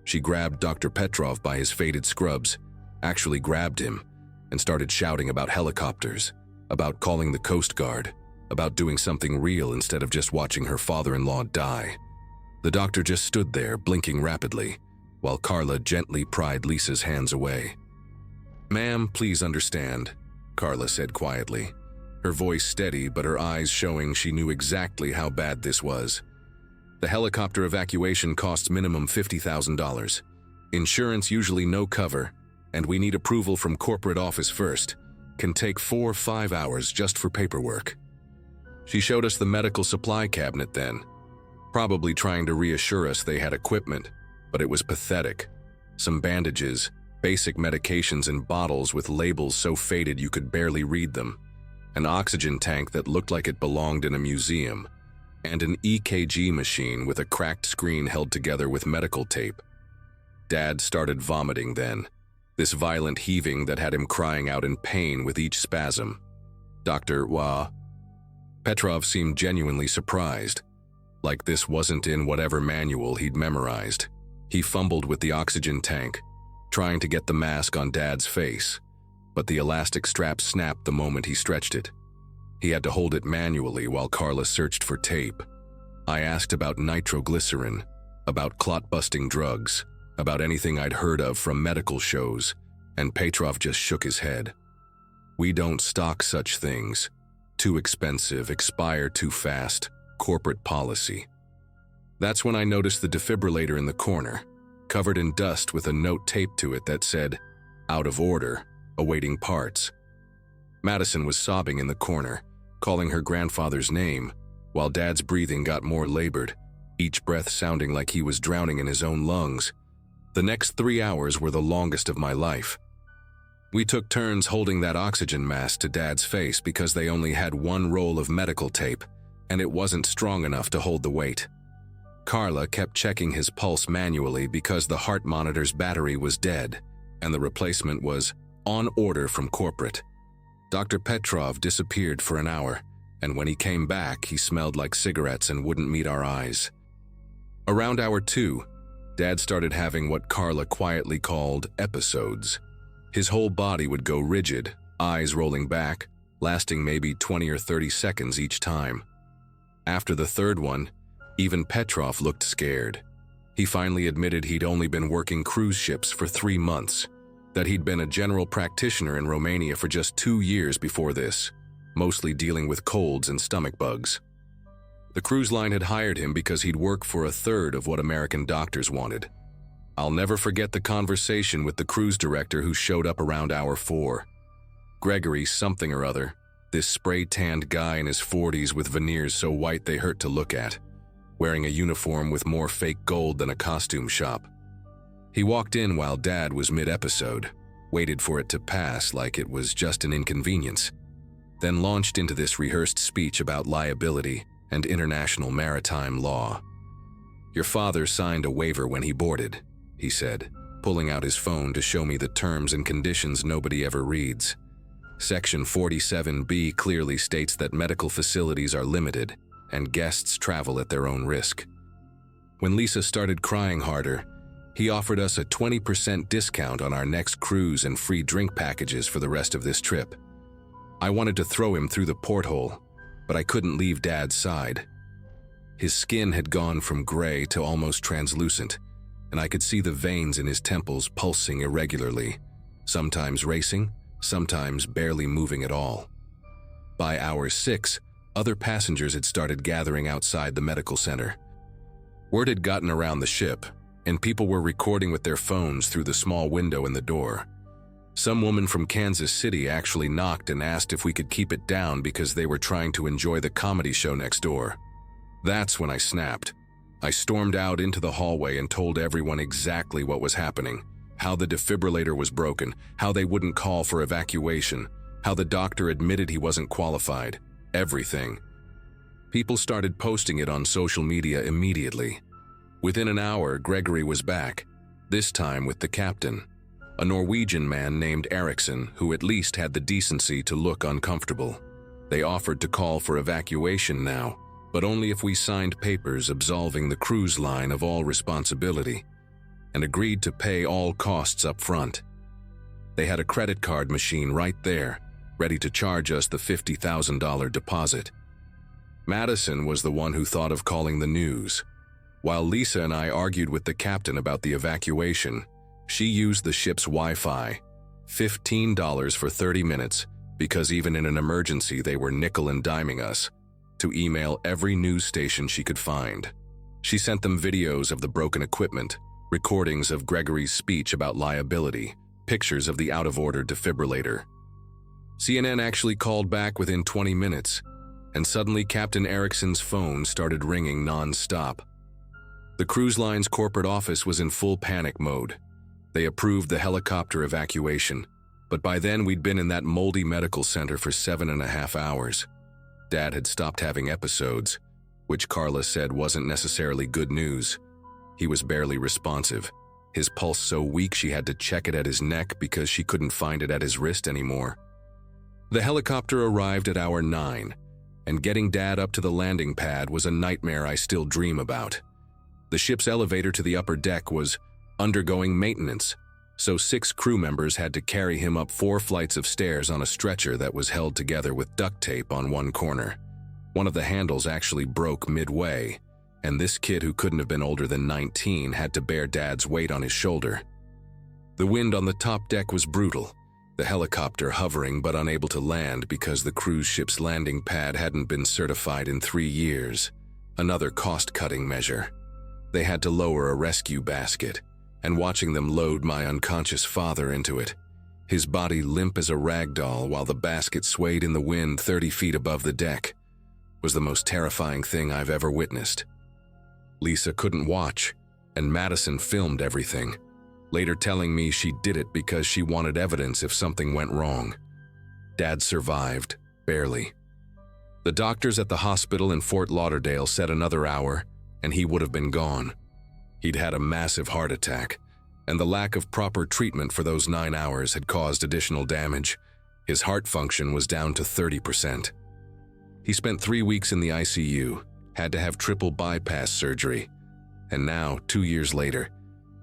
[SPEAKER 1] She grabbed Dr. Petrov by his faded scrubs, actually grabbed him, and started shouting about helicopters, about calling the Coast Guard, about doing something real instead of just watching her father-in-law die. The doctor just stood there, blinking rapidly, while Carla gently pried Lisa's hands away. "Ma'am, please understand," Carla said quietly, her voice steady but her eyes showing she knew exactly how bad this was. "The helicopter evacuation costs minimum $50,000. Insurance usually no cover, and we need approval from corporate office first. Can take 4 or 5 hours just for paperwork." She showed us the medical supply cabinet then, probably trying to reassure us they had equipment, but it was pathetic. Some bandages, basic medications in bottles with labels so faded you could barely read them, an oxygen tank that looked like it belonged in a museum, and an EKG machine with a cracked screen held together with medical tape. Dad started vomiting then, this violent heaving that had him crying out in pain with each spasm. Dr. Petrov seemed genuinely surprised, like this wasn't in whatever manual he'd memorized. He fumbled with the oxygen tank, trying to get the mask on Dad's face, but the elastic strap snapped the moment he stretched it. He had to hold it manually while Carla searched for tape. I asked about nitroglycerin, about clot-busting drugs, about anything I'd heard of from medical shows, and Petrov just shook his head. "We don't stock such things. Too expensive, expire too fast, corporate policy." That's when I noticed the defibrillator in the corner, covered in dust with a note taped to it that said, "Out of order, awaiting parts." Madison was sobbing in the corner, calling her grandfather's name, while Dad's breathing got more labored, each breath sounding like he was drowning in his own lungs. The next 3 hours were the longest of my life. We took turns holding that oxygen mask to Dad's face because they only had 1 roll of medical tape, and it wasn't strong enough to hold the weight. Carla kept checking his pulse manually because the heart monitor's battery was dead, and the replacement was on order from corporate. Dr. Petrov disappeared for an hour, and when he came back, he smelled like cigarettes and wouldn't meet our eyes. Around hour 2, Dad started having what Carla quietly called episodes. His whole body would go rigid, eyes rolling back, lasting maybe 20 or 30 seconds each time. After the third one, even Petrov looked scared. He finally admitted he'd only been working cruise ships for 3 months, that he'd been a general practitioner in Romania for just 2 years before this, mostly dealing with colds and stomach bugs. The cruise line had hired him because he'd work for a third of what American doctors wanted. I'll never forget the conversation with the cruise director who showed up around hour 4. Gregory something or other, this spray-tanned guy in his 40s with veneers so white they hurt to look at, wearing a uniform with more fake gold than a costume shop. He walked in while Dad was mid-episode, waited for it to pass like it was just an inconvenience, then launched into this rehearsed speech about liability and international maritime law. "Your father signed a waiver when he boarded," he said, pulling out his phone to show me the terms and conditions nobody ever reads. Section 47B clearly states that medical facilities are limited and guests travel at their own risk. When Lisa started crying harder, he offered us a 20% discount on our next cruise and free drink packages for the rest of this trip. I wanted to throw him through the porthole, but I couldn't leave Dad's side. His skin had gone from gray to almost translucent, and I could see the veins in his temples pulsing irregularly, sometimes racing, sometimes barely moving at all. By hour 6, other passengers had started gathering outside the medical center. Word had gotten around the ship, and people were recording with their phones through the small window in the door. Some woman from Kansas City actually knocked and asked if we could keep it down because they were trying to enjoy the comedy show next door. That's when I snapped. I stormed out into the hallway and told everyone exactly what was happening, how the defibrillator was broken, how they wouldn't call for evacuation, how the doctor admitted he wasn't qualified, everything. People started posting it on social media immediately. Within an hour, Gregory was back, this time with the captain, a Norwegian man named Eriksson who at least had the decency to look uncomfortable. They offered to call for evacuation now, but only if we signed papers absolving the cruise line of all responsibility, and agreed to pay all costs up front. They had a credit card machine right there, ready to charge us the $50,000 deposit. Madison was the one who thought of calling the news. While Lisa and I argued with the captain about the evacuation, she used the ship's Wi-Fi, $15 for 30 minutes, because even in an emergency they were nickel and diming us, to email every news station she could find. She sent them videos of the broken equipment, recordings of Gregory's speech about liability, pictures of the out-of-order defibrillator. CNN actually called back within 20 minutes, and suddenly Captain Eriksson's phone started ringing non-stop. The cruise line's corporate office was in full panic mode. They approved the helicopter evacuation, but by then we'd been in that moldy medical center for 7.5 hours. Dad had stopped having episodes, which Carla said wasn't necessarily good news. He was barely responsive, his pulse so weak she had to check it at his neck because she couldn't find it at his wrist anymore. The helicopter arrived at hour 9, and getting Dad up to the landing pad was a nightmare I still dream about. The ship's elevator to the upper deck was undergoing maintenance, so 6 crew members had to carry him up 4 flights of stairs on a stretcher that was held together with duct tape on one corner. One of the handles actually broke midway, and this kid who couldn't have been older than 19 had to bear Dad's weight on his shoulder. The wind on the top deck was brutal, the helicopter hovering but unable to land because the cruise ship's landing pad hadn't been certified in 3 years, another cost-cutting measure. They had to lower a rescue basket, and watching them load my unconscious father into it, his body limp as a rag doll while the basket swayed in the wind 30 feet above the deck, was the most terrifying thing I've ever witnessed. Lisa couldn't watch, and Madison filmed everything, later telling me she did it because she wanted evidence if something went wrong. Dad survived, barely. The doctors at the hospital in Fort Lauderdale said another hour, and he would have been gone. He'd had a massive heart attack, and the lack of proper treatment for those 9 hours had caused additional damage. His heart function was down to 30%. He spent 3 weeks in the ICU, had to have triple bypass surgery, and now, 2 years later,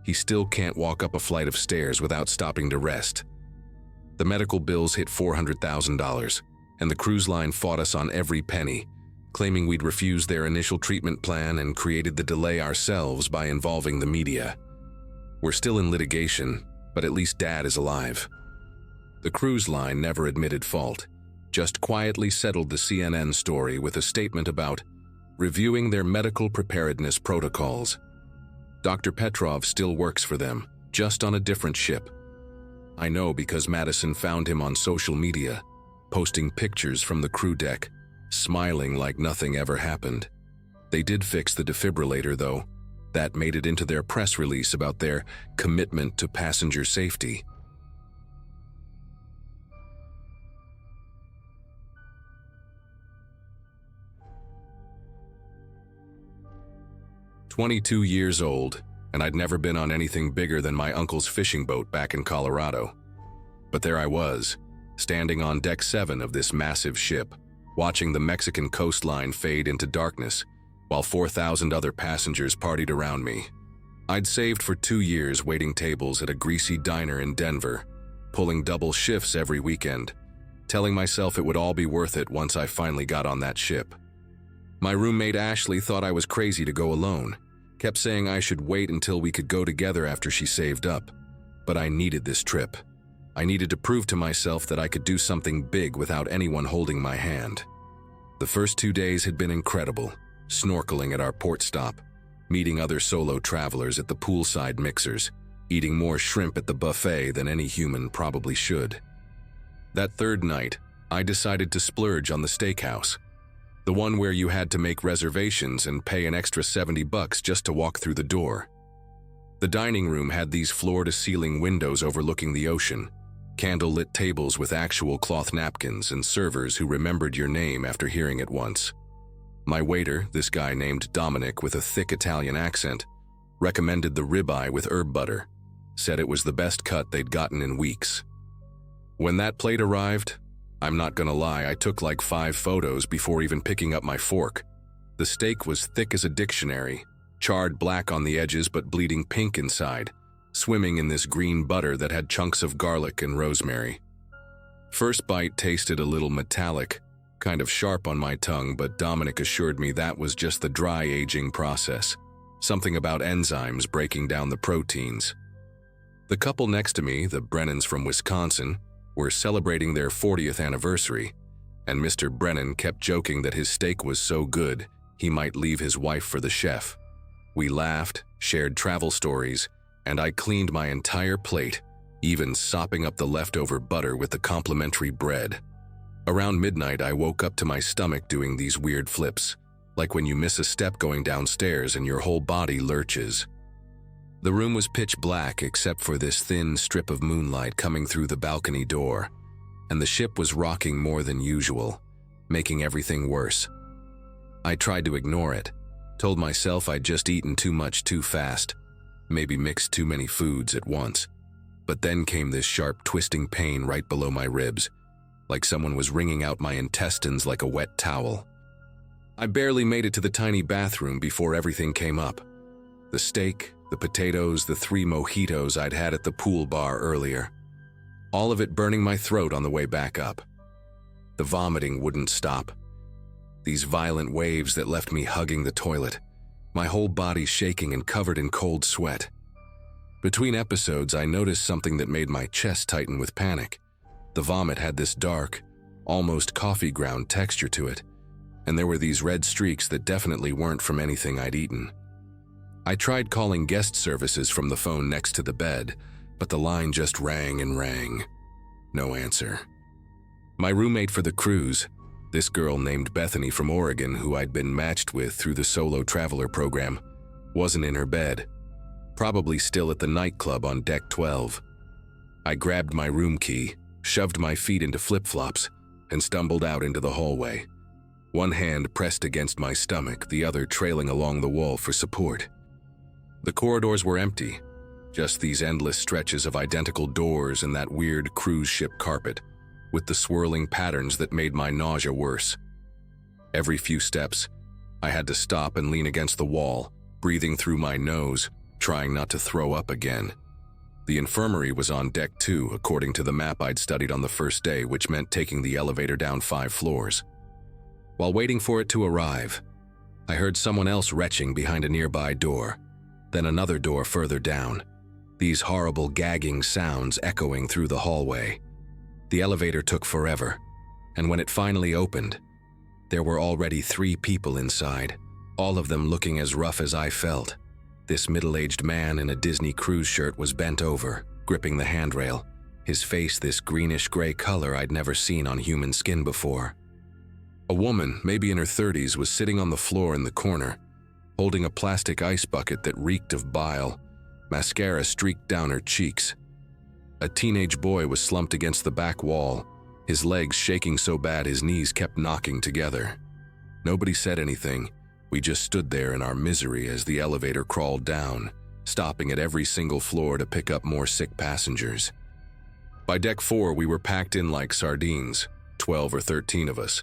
[SPEAKER 1] he still can't walk up a flight of stairs without stopping to rest. The medical bills hit $400,000, and the cruise line fought us on every penny, claiming we'd refused their initial treatment plan and created the delay ourselves by involving the media. We're still in litigation, but at least Dad is alive. The cruise line never admitted fault, just quietly settled the CNN story with a statement about reviewing their medical preparedness protocols. Dr. Petrov still works for them, just on a different ship. I know because Madison found him on social media, posting pictures from the crew deck, smiling like nothing ever happened. They did fix the defibrillator, though. That made it into their press release about their commitment to passenger safety. "22 years old, and I'd never been on anything bigger than my uncle's fishing boat back in Colorado. But there I was, standing on deck 7 of this massive ship, watching the Mexican coastline fade into darkness, while 4,000 other passengers partied around me. I'd saved for 2 years waiting tables at a greasy diner in Denver, pulling double shifts every weekend, telling myself it would all be worth it once I finally got on that ship. My roommate Ashley thought I was crazy to go alone, kept saying I should wait until we could go together after she saved up. But I needed this trip. I needed to prove to myself that I could do something big without anyone holding my hand. The first 2 days had been incredible, snorkeling at our port stop, meeting other solo travelers at the poolside mixers, eating more shrimp at the buffet than any human probably should. That third night, I decided to splurge on the steakhouse, the one where you had to make reservations and pay an extra $70 just to walk through the door. The dining room had these floor-to-ceiling windows overlooking the ocean, candle-lit tables with actual cloth napkins, and servers who remembered your name after hearing it once. My waiter, this guy named Dominic with a thick Italian accent, recommended the ribeye with herb butter, said it was the best cut they'd gotten in weeks. When that plate arrived, I'm not gonna lie, I took like 5 photos before even picking up my fork. The steak was thick as a dictionary, charred black on the edges but bleeding pink inside, swimming in this green butter that had chunks of garlic and rosemary. First bite tasted a little metallic, kind of sharp on my tongue, but Dominic assured me that was just the dry aging process, something about enzymes breaking down the proteins. The couple next to me, the Brennans from Wisconsin, were celebrating their 40th anniversary, and Mr. Brennan kept joking that his steak was so good he might leave his wife for the chef. We laughed, shared travel stories, and I cleaned my entire plate, even sopping up the leftover butter with the complimentary bread. Around midnight, I woke up to my stomach doing these weird flips, like when you miss a step going downstairs and your whole body lurches. The room was pitch black except for this thin strip of moonlight coming through the balcony door, and the ship was rocking more than usual, making everything worse. I tried to ignore it, told myself I'd just eaten too much too fast, maybe mixed too many foods at once. But then came this sharp twisting pain right below my ribs, like someone was wringing out my intestines like a wet towel. I barely made it to the tiny bathroom before everything came up. The steak, the potatoes, the 3 mojitos I'd had at the pool bar earlier. All of it burning my throat on the way back up. The vomiting wouldn't stop. These violent waves that left me hugging the toilet, my whole body shaking and covered in cold sweat. Between episodes, I noticed something that made my chest tighten with panic. The vomit had this dark, almost coffee ground texture to it, and there were these red streaks that definitely weren't from anything I'd eaten. I tried calling guest services from the phone next to the bed, but the line just rang and rang. No answer. My roommate for the cruise, this girl named Bethany from Oregon who I'd been matched with through the solo traveler program, wasn't in her bed, probably still at the nightclub on deck 12. I grabbed my room key, shoved my feet into flip-flops, and stumbled out into the hallway. One hand pressed against my stomach, the other trailing along the wall for support. The corridors were empty, just these endless stretches of identical doors and that weird cruise ship carpet, with the swirling patterns that made my nausea worse. Every few steps, I had to stop and lean against the wall, breathing through my nose, trying not to throw up again. The infirmary was on deck 2, according to the map I'd studied on the first day, which meant taking the elevator down 5 floors. While waiting for it to arrive, I heard someone else retching behind a nearby door, then another door further down, these horrible gagging sounds echoing through the hallway. The elevator took forever, and when it finally opened, there were already 3 people inside, all of them looking as rough as I felt. This middle-aged man in a Disney cruise shirt was bent over, gripping the handrail, his face this greenish-gray color I'd never seen on human skin before. A woman, maybe in her 30s, was sitting on the floor in the corner, holding a plastic ice bucket that reeked of bile. Mascara streaked down her cheeks. A teenage boy was slumped against the back wall, his legs shaking so bad his knees kept knocking together. Nobody said anything. We just stood there in our misery as the elevator crawled down, stopping at every single floor to pick up more sick passengers. By deck 4, we were packed in like sardines, 12 or 13 of us,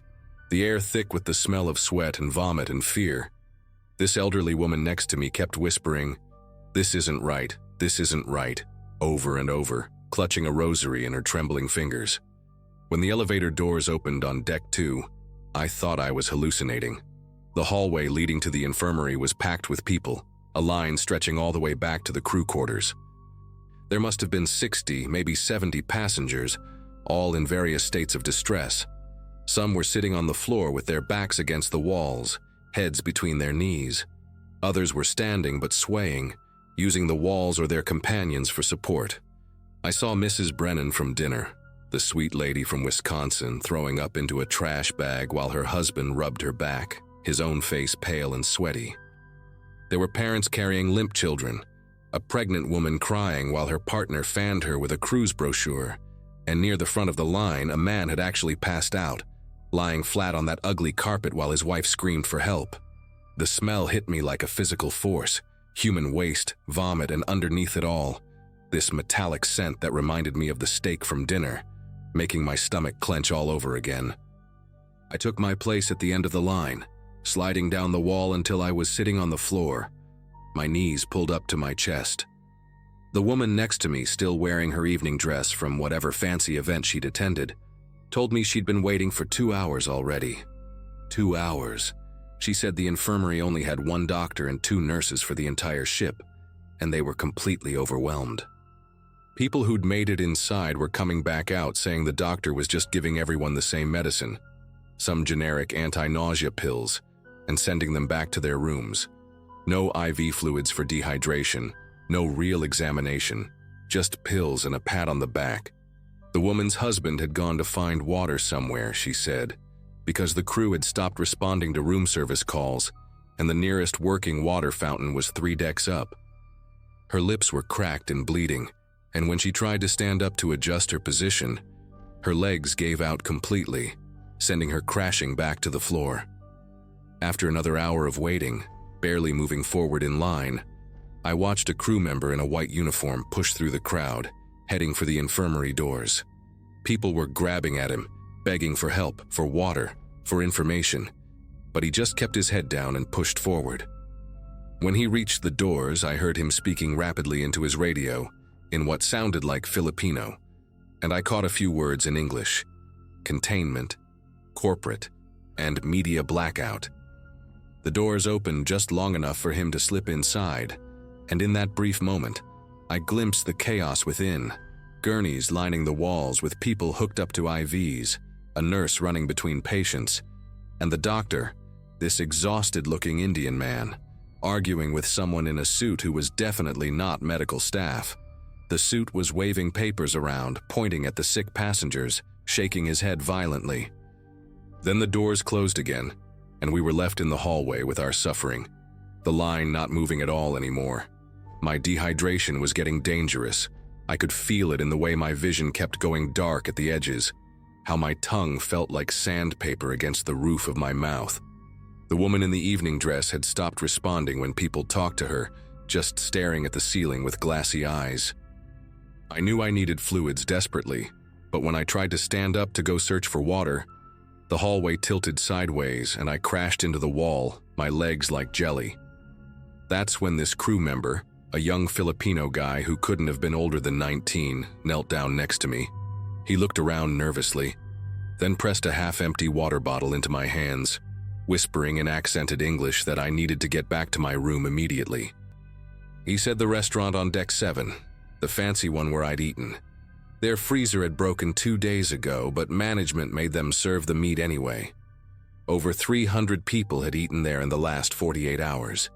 [SPEAKER 1] the air thick with the smell of sweat and vomit and fear. This elderly woman next to me kept whispering, "This isn't right, this isn't right," over and over, clutching a rosary in her trembling fingers. When the elevator doors opened on deck 2, I thought I was hallucinating. The hallway leading to the infirmary was packed with people, a line stretching all the way back to the crew quarters. There must have been 60, maybe 70 passengers, all in various states of distress. Some were sitting on the floor with their backs against the walls, heads between their knees. Others were standing but swaying, using the walls or their companions for support. I saw Mrs. Brennan from dinner, the sweet lady from Wisconsin, throwing up into a trash bag while her husband rubbed her back, his own face pale and sweaty. There were parents carrying limp children, a pregnant woman crying while her partner fanned her with a cruise brochure, and near the front of the line, a man had actually passed out, lying flat on that ugly carpet while his wife screamed for help. The smell hit me like a physical force, human waste, vomit, and underneath it all, this metallic scent that reminded me of the steak from dinner, making my stomach clench all over again. I took my place at the end of the line, sliding down the wall until I was sitting on the floor, my knees pulled up to my chest. The woman next to me, still wearing her evening dress from whatever fancy event she'd attended, told me she'd been waiting for 2 hours already. 2 hours. She said the infirmary only had 1 doctor and 2 nurses for the entire ship, and they were completely overwhelmed. People who'd made it inside were coming back out saying the doctor was just giving everyone the same medicine, some generic anti-nausea pills, and sending them back to their rooms. No IV fluids for dehydration, no real examination, just pills and a pat on the back. The woman's husband had gone to find water somewhere, she said, because the crew had stopped responding to room service calls, and the nearest working water fountain was 3 decks up. Her lips were cracked and bleeding, and when she tried to stand up to adjust her position, her legs gave out completely, sending her crashing back to the floor. After another hour of waiting, barely moving forward in line, I watched a crew member in a white uniform push through the crowd, heading for the infirmary doors. People were grabbing at him, begging for help, for water, for information, but he just kept his head down and pushed forward. When he reached the doors, I heard him speaking rapidly into his radio, in what sounded like Filipino, and I caught a few words in English: containment, corporate, and media blackout. The doors opened just long enough for him to slip inside, and in that brief moment, I glimpsed the chaos within, gurneys lining the walls with people hooked up to IVs, a nurse running between patients, and the doctor, this exhausted-looking Indian man, arguing with someone in a suit who was definitely not medical staff. The suit was waving papers around, pointing at the sick passengers, shaking his head violently. Then the doors closed again, and we were left in the hallway with our suffering, the line not moving at all anymore. My dehydration was getting dangerous. I could feel it in the way my vision kept going dark at the edges, how my tongue felt like sandpaper against the roof of my mouth. The woman in the evening dress had stopped responding when people talked to her, just staring at the ceiling with glassy eyes. I knew I needed fluids desperately, but when I tried to stand up to go search for water, the hallway tilted sideways and I crashed into the wall, my legs like jelly. That's when this crew member, a young Filipino guy who couldn't have been older than 19, knelt down next to me. He looked around nervously, then pressed a half-empty water bottle into my hands, whispering in accented English that I needed to get back to my room immediately. He said the restaurant on deck 7, the fancy one where I'd eaten. Their freezer had broken 2 days ago, but management made them serve the meat anyway. Over 300 people had eaten there in the last 48 hours.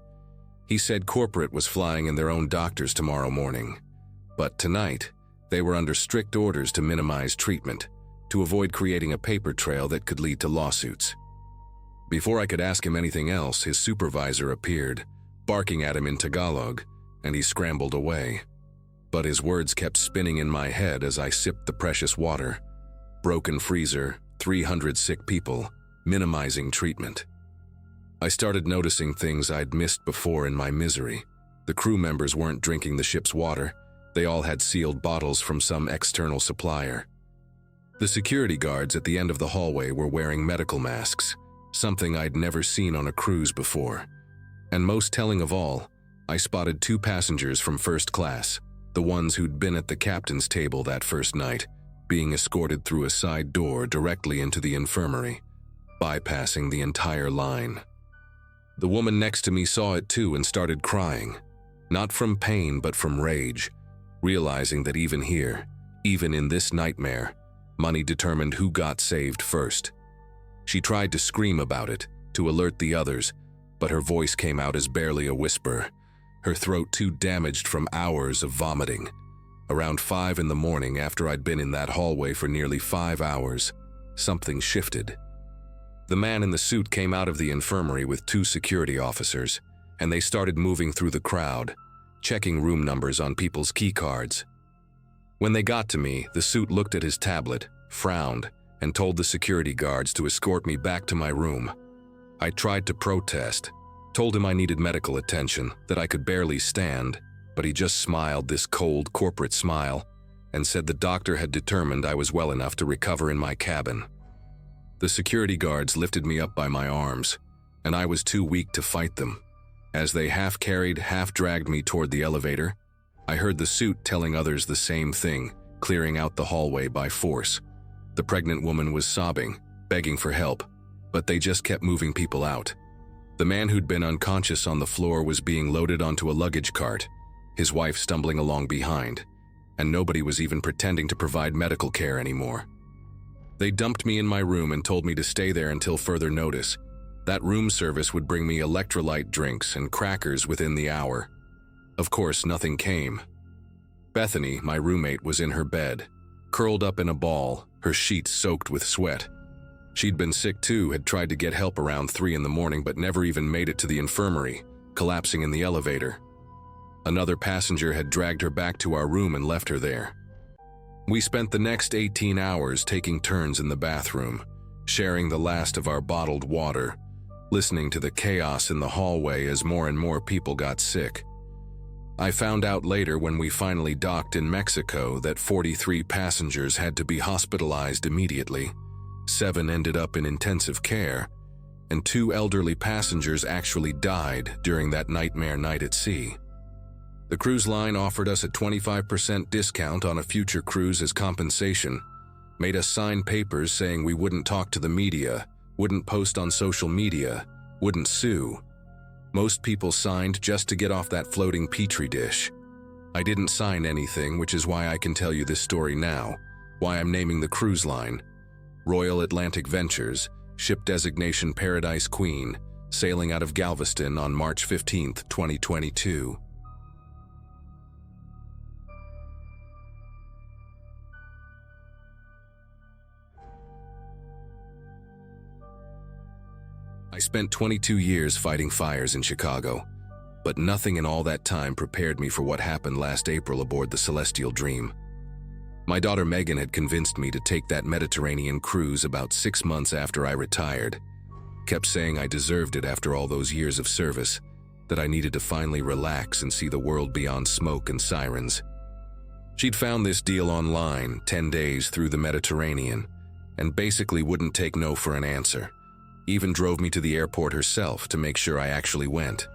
[SPEAKER 1] He said corporate was flying in their own doctors tomorrow morning. But tonight, they were under strict orders to minimize treatment, to avoid creating a paper trail that could lead to lawsuits. Before I could ask him anything else, his supervisor appeared, barking at him in Tagalog, and he scrambled away. But his words kept spinning in my head as I sipped the precious water. Broken freezer, 300 sick people, minimizing treatment. I started noticing things I'd missed before in my misery. The crew members weren't drinking the ship's water. They all had sealed bottles from some external supplier. The security guards at the end of the hallway were wearing medical masks, something I'd never seen on a cruise before. And most telling of all, I spotted 2 passengers from first class, the ones who'd been at the captain's table that first night, being escorted through a side door directly into the infirmary, bypassing the entire line. The woman next to me saw it too and started crying, not from pain but from rage, realizing that even here, even in this nightmare, money determined who got saved first. She tried to scream about it, to alert the others, but her voice came out as barely a whisper, her throat too damaged from hours of vomiting. Around 5 in the morning, after I'd been in that hallway for nearly 5 hours, something shifted. The man in the suit came out of the infirmary with 2 security officers, and they started moving through the crowd, checking room numbers on people's key cards. When they got to me, the suit looked at his tablet, frowned, and told the security guards to escort me back to my room. I tried to protest, told him I needed medical attention, that I could barely stand, but he just smiled this cold corporate smile and said the doctor had determined I was well enough to recover in my cabin. The security guards lifted me up by my arms, and I was too weak to fight them. As they half-carried, half-dragged me toward the elevator, I heard the suit telling others the same thing, clearing out the hallway by force. The pregnant woman was sobbing, begging for help, but they just kept moving people out. The man who'd been unconscious on the floor was being loaded onto a luggage cart, his wife stumbling along behind, and nobody was even pretending to provide medical care anymore. They dumped me in my room and told me to stay there until further notice. That room service would bring me electrolyte drinks and crackers within the hour. Of course, nothing came. Bethany, my roommate, was in her bed, curled up in a ball, her sheets soaked with sweat. She'd been sick too, had tried to get help around 3 in the morning but never even made it to the infirmary, collapsing in the elevator. Another passenger had dragged her back to our room and left her there. We spent the next 18 hours taking turns in the bathroom, sharing the last of our bottled water, listening to the chaos in the hallway as more and more people got sick. I found out later when we finally docked in Mexico that 43 passengers had to be hospitalized immediately. 7 ended up in intensive care, and 2 elderly passengers actually died during that nightmare night at sea. The cruise line offered us a 25% discount on a future cruise as compensation, made us sign papers saying we wouldn't talk to the media, wouldn't post on social media, wouldn't sue. Most people signed just to get off that floating petri dish. I didn't sign anything, which is why I can tell you this story now, why I'm naming the cruise line Royal Atlantic Ventures, ship designation Paradise Queen, sailing out of Galveston on March 15, 2022. I spent 22 years fighting fires in Chicago, but nothing in all that time prepared me for what happened last April aboard the Celestial Dream. My daughter Megan had convinced me to take that Mediterranean cruise about 6 months after I retired. Kept saying I deserved it after all those years of service, that I needed to finally relax and see the world beyond smoke and sirens. She'd found this deal online, 10 days through the Mediterranean, and basically wouldn't take no for an answer. Even drove me to the airport herself to make sure I actually went.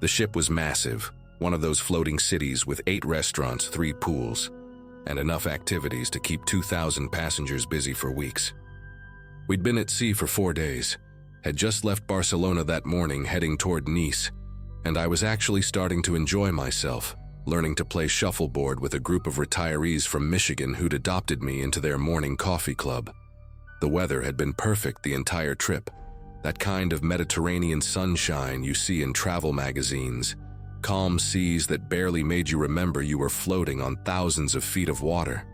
[SPEAKER 1] The ship was massive, one of those floating cities with 8 restaurants, 3 pools, and enough activities to keep 2,000 passengers busy for weeks. We'd been at sea for 4 days, had just left Barcelona that morning heading toward Nice, and I was actually starting to enjoy myself, learning to play shuffleboard with a group of retirees from Michigan who'd adopted me into their morning coffee club. The weather had been perfect the entire trip, That kind of Mediterranean sunshine you see in travel magazines. Calm seas that barely made you remember you were floating on thousands of feet of water.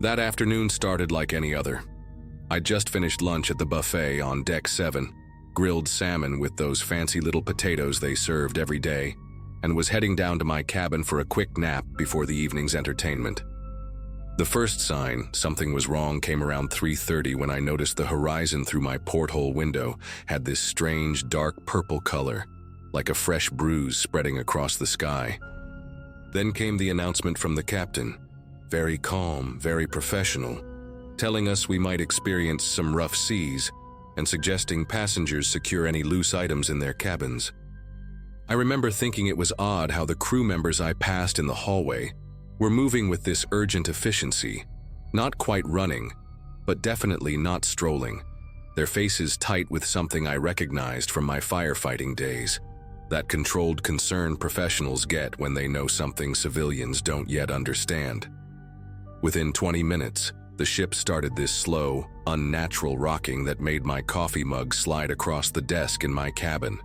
[SPEAKER 1] That afternoon started like any other. I just finished lunch at the buffet on Deck 7, grilled salmon with those fancy little potatoes they served every day, and was heading down to my cabin for a quick nap before the evening's entertainment. The first sign something was wrong came around 3:30 when I noticed the horizon through my porthole window had this strange dark purple color, like a fresh bruise spreading across the sky. Then came the announcement from the captain, very calm, very professional, telling us we might experience some rough seas and suggesting passengers secure any loose items in their cabins. I remember thinking it was odd how the crew members I passed in the hallway were moving with this urgent efficiency, not quite running, but definitely not strolling, their faces tight with something I recognized from my firefighting days, that controlled concern professionals get when they know something civilians don't yet understand. Within 20 minutes, the ship started this slow, unnatural rocking that made my coffee mug slide across the desk in my cabin.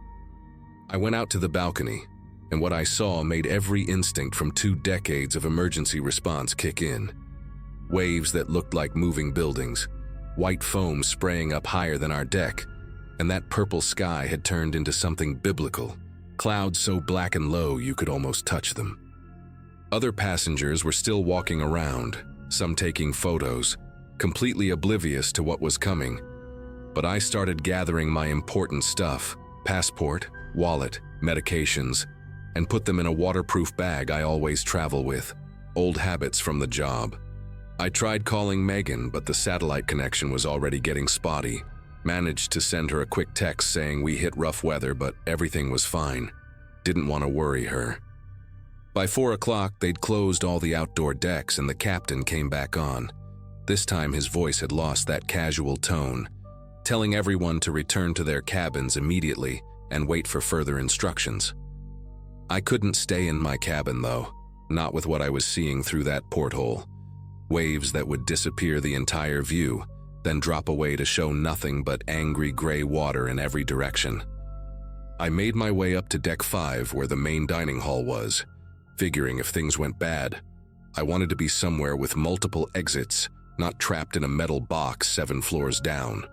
[SPEAKER 1] I went out to the balcony, and what I saw made every instinct from 2 decades of emergency response kick in. Waves that looked like moving buildings, white foam spraying up higher than our deck, and that purple sky had turned into something biblical, clouds so black and low you could almost touch them. Other passengers were still walking around, some taking photos, completely oblivious to what was coming. But I started gathering my important stuff, passport, wallet, medications, and put them in a waterproof bag I always travel with, old habits from the job. I tried calling Megan, but the satellite connection was already getting spotty. Managed to send her a quick text saying we hit rough weather, but everything was fine. Didn't want to worry her. By 4 o'clock, they'd closed all the outdoor decks and the captain came back on. This time his voice had lost that casual tone, telling everyone to return to their cabins immediately and wait for further instructions. I couldn't stay in my cabin though, not with what I was seeing through that porthole. Waves that would disappear the entire view, then drop away to show nothing but angry gray water in every direction. I made my way up to Deck 5 where the main dining hall was, figuring if things went bad, I wanted to be somewhere with multiple exits, not trapped in a metal box 7 floors down.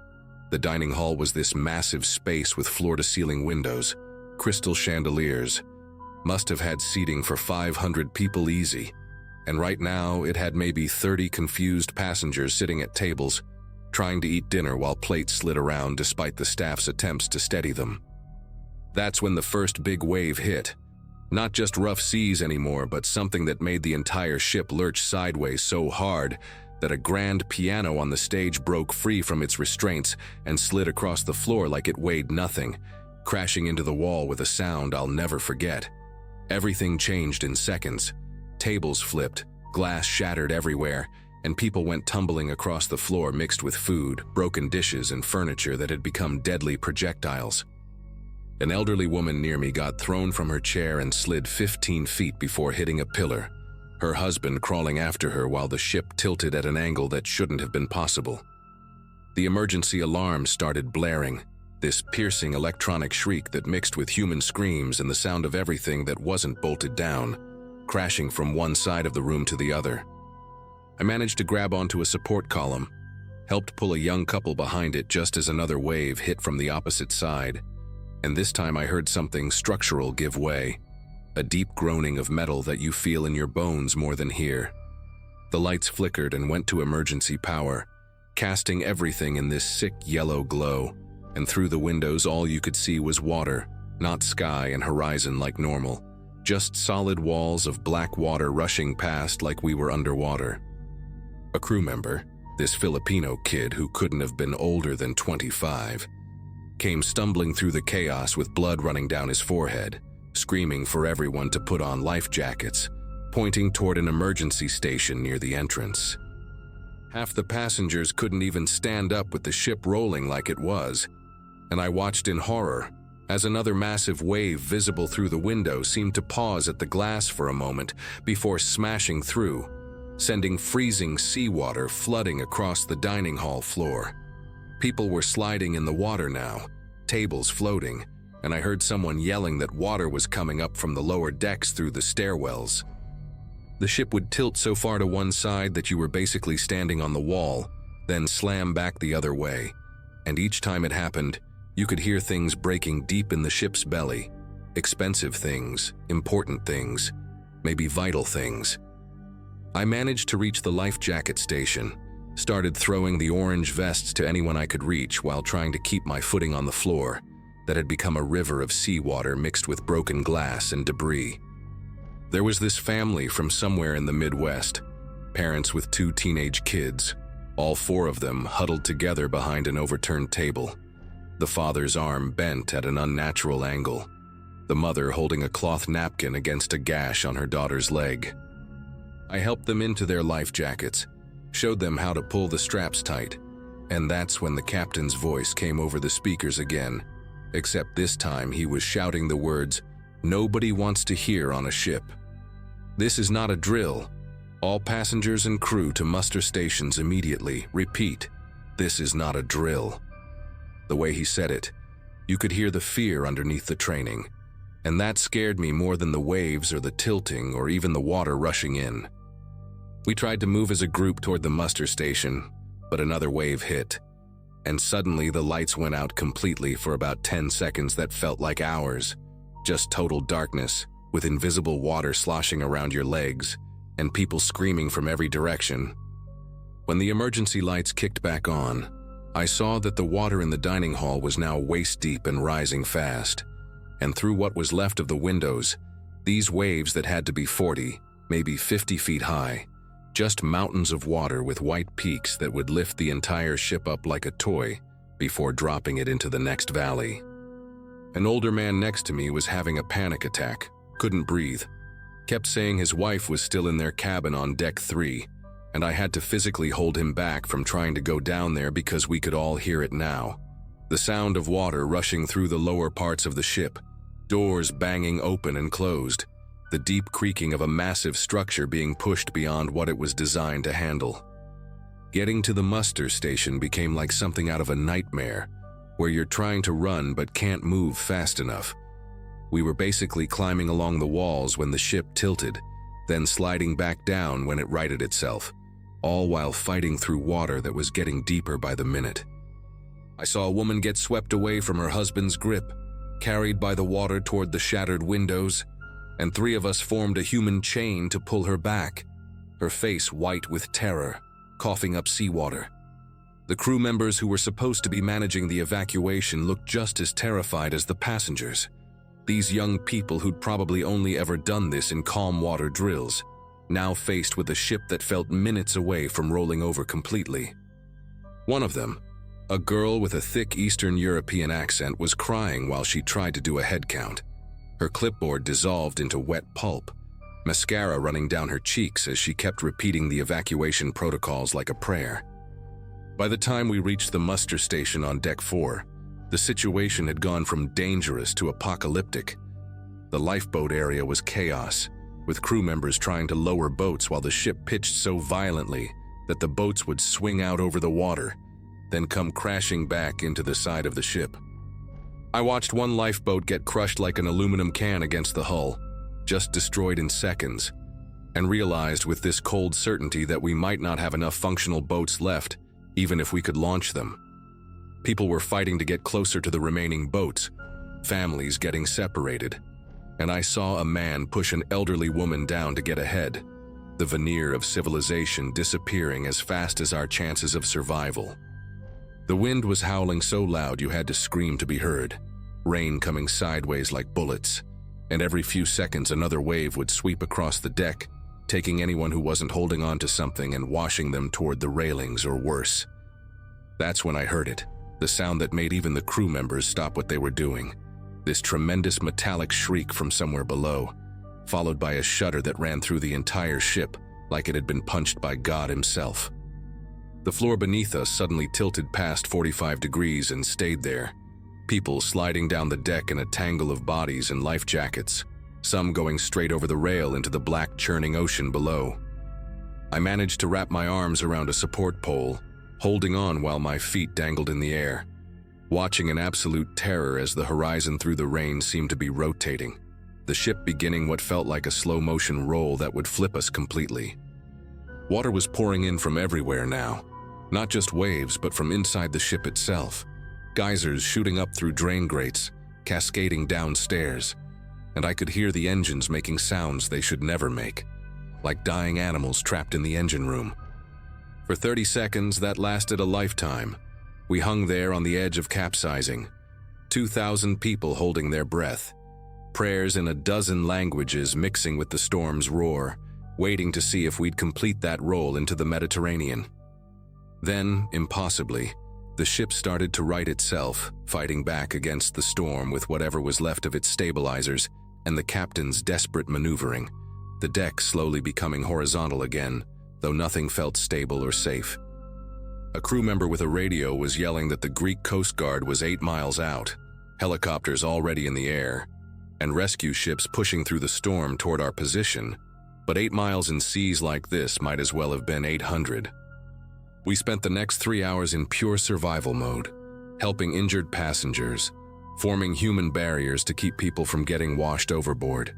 [SPEAKER 1] The dining hall was this massive space with floor-to-ceiling windows, crystal chandeliers. Must have had seating for 500 people easy, and right now it had maybe 30 confused passengers sitting at tables, trying to eat dinner while plates slid around despite the staff's attempts to steady them. That's when the first big wave hit. Not just rough seas anymore, but something that made the entire ship lurch sideways so hard that a grand piano on the stage broke free from its restraints and slid across the floor like it weighed nothing, crashing into the wall with a sound I'll never forget. Everything changed in seconds. Tables flipped, glass shattered everywhere, and people went tumbling across the floor mixed with food, broken dishes, and furniture that had become deadly projectiles. An elderly woman near me got thrown from her chair and slid 15 feet before hitting a pillar, her husband crawling after her while the ship tilted at an angle that shouldn't have been possible. The emergency alarm started blaring, this piercing electronic shriek that mixed with human screams and the sound of everything that wasn't bolted down, crashing from one side of the room to the other. I managed to grab onto a support column, helped pull a young couple behind it just as another wave hit from the opposite side, and this time I heard something structural give way, a deep groaning of metal that you feel in your bones more than hear. The lights flickered and went to emergency power, casting everything in this sick yellow glow, and through the windows all you could see was water, not sky and horizon like normal, just solid walls of black water rushing past like we were underwater. A crew member, this Filipino kid who couldn't have been older than 25, came stumbling through the chaos with blood running down his forehead, screaming for everyone to put on life jackets, pointing toward an emergency station near the entrance. Half the passengers couldn't even stand up with the ship rolling like it was, and I watched in horror as another massive wave visible through the window seemed to pause at the glass for a moment before smashing through, sending freezing seawater flooding across the dining hall floor. People were sliding in the water now, tables floating, and I heard someone yelling that water was coming up from the lower decks through the stairwells. The ship would tilt so far to one side that you were basically standing on the wall, then slam back the other way, and each time it happened, you could hear things breaking deep in the ship's belly. Expensive things, important things, maybe vital things. I managed to reach the life jacket station, started throwing the orange vests to anyone I could reach while trying to keep my footing on the floor that had become a river of seawater mixed with broken glass and debris. There was this family from somewhere in the Midwest, parents with 2 teenage kids, all 4 of them huddled together behind an overturned table. The father's arm bent at an unnatural angle, the mother holding a cloth napkin against a gash on her daughter's leg. I helped them into their life jackets, showed them how to pull the straps tight, and that's when the captain's voice came over the speakers again, except this time he was shouting the words nobody wants to hear on a ship. This is not a drill. All passengers and crew to muster stations immediately. Repeat, this is not a drill. The way he said it, you could hear the fear underneath the training, and that scared me more than the waves or the tilting or even the water rushing in. We tried to move as a group toward the muster station, but another wave hit, and suddenly the lights went out completely for about 10 seconds that felt like hours. Just total darkness, with invisible water sloshing around your legs, and people screaming from every direction. When the emergency lights kicked back on, I saw that the water in the dining hall was now waist-deep and rising fast, and through what was left of the windows, these waves that had to be 40, maybe 50 feet high, just mountains of water with white peaks that would lift the entire ship up like a toy before dropping it into the next valley. An older man next to me was having a panic attack, couldn't breathe, kept saying his wife was still in their cabin on deck 3, and I had to physically hold him back from trying to go down there because we could all hear it now. The sound of water rushing through the lower parts of the ship, doors banging open and closed, the deep creaking of a massive structure being pushed beyond what it was designed to handle. Getting to the muster station became like something out of a nightmare, where you're trying to run but can't move fast enough. We were basically climbing along the walls when the ship tilted, then sliding back down when it righted itself, all while fighting through water that was getting deeper by the minute. I saw a woman get swept away from her husband's grip, carried by the water toward the shattered windows, and 3 of us formed a human chain to pull her back, her face white with terror, coughing up seawater. The crew members who were supposed to be managing the evacuation looked just as terrified as the passengers. These young people who'd probably only ever done this in calm water drills, now faced with a ship that felt minutes away from rolling over completely. One of them, a girl with a thick Eastern European accent, was crying while she tried to do a head count. Her clipboard dissolved into wet pulp, mascara running down her cheeks as she kept repeating the evacuation protocols like a prayer. By the time we reached the muster station on deck 4, the situation had gone from dangerous to apocalyptic. The lifeboat area was chaos, with crew members trying to lower boats while the ship pitched so violently that the boats would swing out over the water, then come crashing back into the side of the ship. I watched one lifeboat get crushed like an aluminum can against the hull, just destroyed in seconds, and realized with this cold certainty that we might not have enough functional boats left, even if we could launch them. People were fighting to get closer to the remaining boats, families getting separated, and I saw a man push an elderly woman down to get ahead, the veneer of civilization disappearing as fast as our chances of survival. The wind was howling so loud you had to scream to be heard, rain coming sideways like bullets, and every few seconds another wave would sweep across the deck, taking anyone who wasn't holding on to something and washing them toward the railings or worse. That's when I heard it, the sound that made even the crew members stop what they were doing, this tremendous metallic shriek from somewhere below, followed by a shudder that ran through the entire ship like it had been punched by God himself. The floor beneath us suddenly tilted past 45 degrees and stayed there, people sliding down the deck in a tangle of bodies and life jackets, some going straight over the rail into the black churning ocean below. I managed to wrap my arms around a support pole, holding on while my feet dangled in the air. watching in absolute terror as the horizon through the rain seemed to be rotating, the ship beginning what felt like a slow-motion roll that would flip us completely. Water was pouring in from everywhere now, not just waves but from inside the ship itself, geysers shooting up through drain grates, cascading downstairs, and I could hear the engines making sounds they should never make, like dying animals trapped in the engine room. For 30 seconds, that lasted a lifetime. We hung there on the edge of capsizing, 2,000 people holding their breath, prayers in a dozen languages mixing with the storm's roar, waiting to see if we'd complete that roll into the Mediterranean. Then, impossibly, the ship started to right itself, fighting back against the storm with whatever was left of its stabilizers and the captain's desperate maneuvering, the deck slowly becoming horizontal again, though nothing felt stable or safe. A crew member with a radio was yelling that the Greek Coast Guard was 8 miles out, helicopters already in the air, and rescue ships pushing through the storm toward our position, but 8 miles in seas like this might as well have been 800. We spent the next 3 hours in pure survival mode, helping injured passengers, forming human barriers to keep people from getting washed overboard,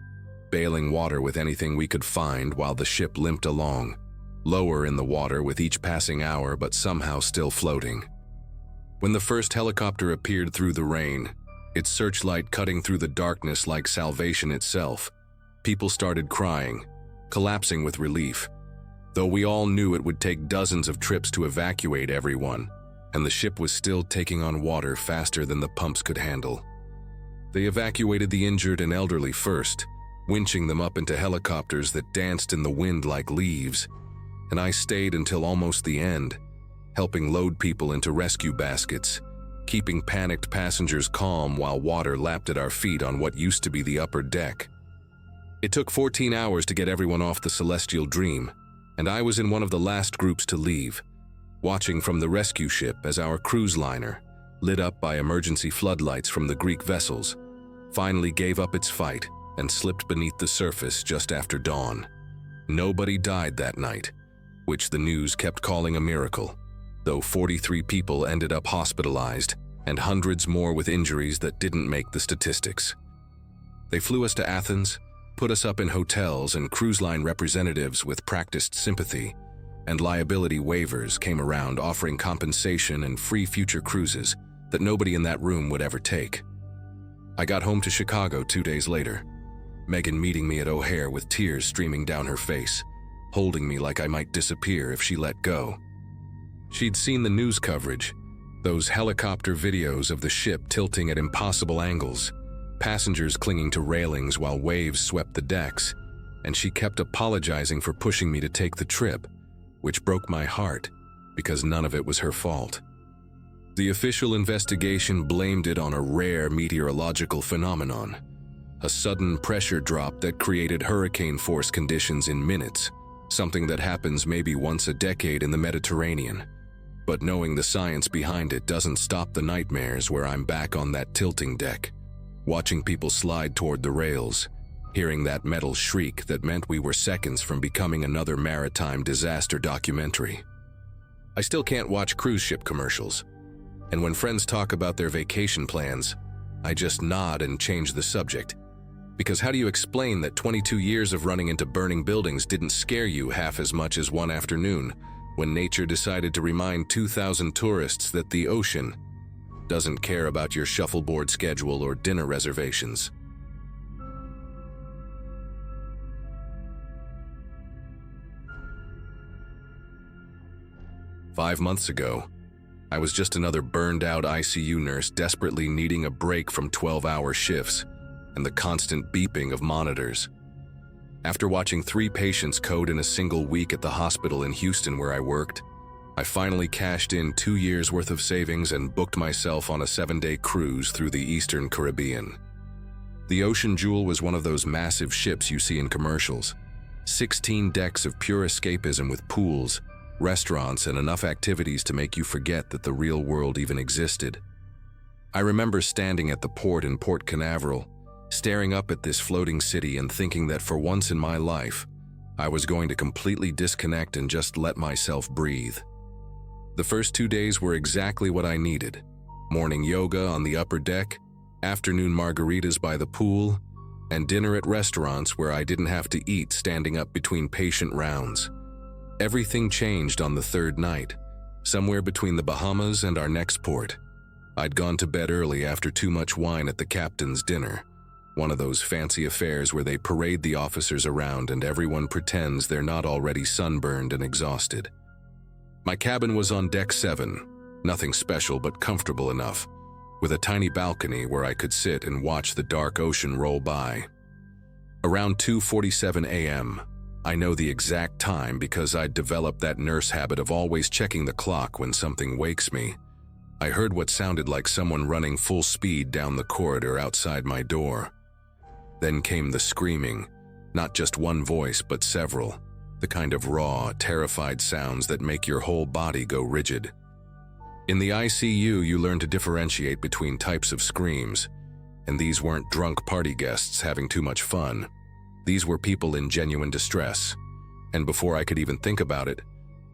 [SPEAKER 1] bailing water with anything we could find while the ship limped along, lower in the water with each passing hour but somehow still floating. When the first helicopter appeared through the rain, its searchlight cutting through the darkness like salvation itself, people started crying, collapsing with relief, though we all knew it would take dozens of trips to evacuate everyone, and the ship was still taking on water faster than the pumps could handle. They evacuated the injured and elderly first, winching them up into helicopters that danced in the wind like leaves, and I stayed until almost the end, helping load people into rescue baskets, keeping panicked passengers calm while water lapped at our feet on what used to be the upper deck. It took 14 hours to get everyone off the Celestial Dream, and I was in one of the last groups to leave, watching from the rescue ship as our cruise liner, lit up by emergency floodlights from the Greek vessels, finally gave up its fight and slipped beneath the surface just after dawn. Nobody died that night, which the news kept calling a miracle, though 43 people ended up hospitalized and hundreds more with injuries that didn't make the statistics. They flew us to Athens, put us up in hotels, and cruise line representatives with practiced sympathy and liability waivers came around offering compensation and free future cruises that nobody in that room would ever take. I got home to Chicago 2 days later, Megan meeting me at O'Hare with tears streaming down her face, holding me like I might disappear if she let go. She'd seen the news coverage, those helicopter videos of the ship tilting at impossible angles, passengers clinging to railings while waves swept the decks, and she kept apologizing for pushing me to take the trip, which broke my heart because none of it was her fault. The official investigation blamed it on a rare meteorological phenomenon, a sudden pressure drop that created hurricane-force conditions in minutes, something that happens maybe once a decade in the Mediterranean. But knowing the science behind it doesn't stop the nightmares where I'm back on that tilting deck, watching people slide toward the rails, hearing that metal shriek that meant we were seconds from becoming another maritime disaster documentary. I still can't watch cruise ship commercials, and when friends talk about their vacation plans, I just nod and change the subject. Because how do you explain that 22 years of running into burning buildings didn't scare you half as much as one afternoon when nature decided to remind 2,000 tourists that the ocean doesn't care about your shuffleboard schedule or dinner reservations? "5 months ago, I was just another burned-out ICU nurse desperately needing a break from 12-hour shifts and the constant beeping of monitors. After watching 3 patients code in a single week at the hospital in Houston where I worked, I finally cashed in 2 years' worth of savings and booked myself on a 7-day cruise through the Eastern Caribbean. The Ocean Jewel was one of those massive ships you see in commercials, 16 decks of pure escapism with pools, restaurants, and enough activities to make you forget that the real world even existed. I remember standing at the port in Port Canaveral, staring up at this floating city and thinking that for once in my life, I was going to completely disconnect and just let myself breathe. The first 2 days were exactly what I needed. Morning yoga on the upper deck, afternoon margaritas by the pool, and dinner at restaurants where I didn't have to eat standing up between patient rounds. Everything changed on the third night, somewhere between the Bahamas and our next port. I'd gone to bed early after too much wine at the captain's dinner, one of those fancy affairs where they parade the officers around and everyone pretends they're not already sunburned and exhausted. My cabin was on deck 7, nothing special but comfortable enough, with a tiny balcony where I could sit and watch the dark ocean roll by. Around 2:47 a.m., I know the exact time because I'd developed that nurse habit of always checking the clock when something wakes me. I heard what sounded like someone running full speed down the corridor outside my door. Then came the screaming, not just one voice but several, the kind of raw, terrified sounds that make your whole body go rigid. In the ICU, you learn to differentiate between types of screams, and these weren't drunk party guests having too much fun. These were people in genuine distress, and before I could even think about it,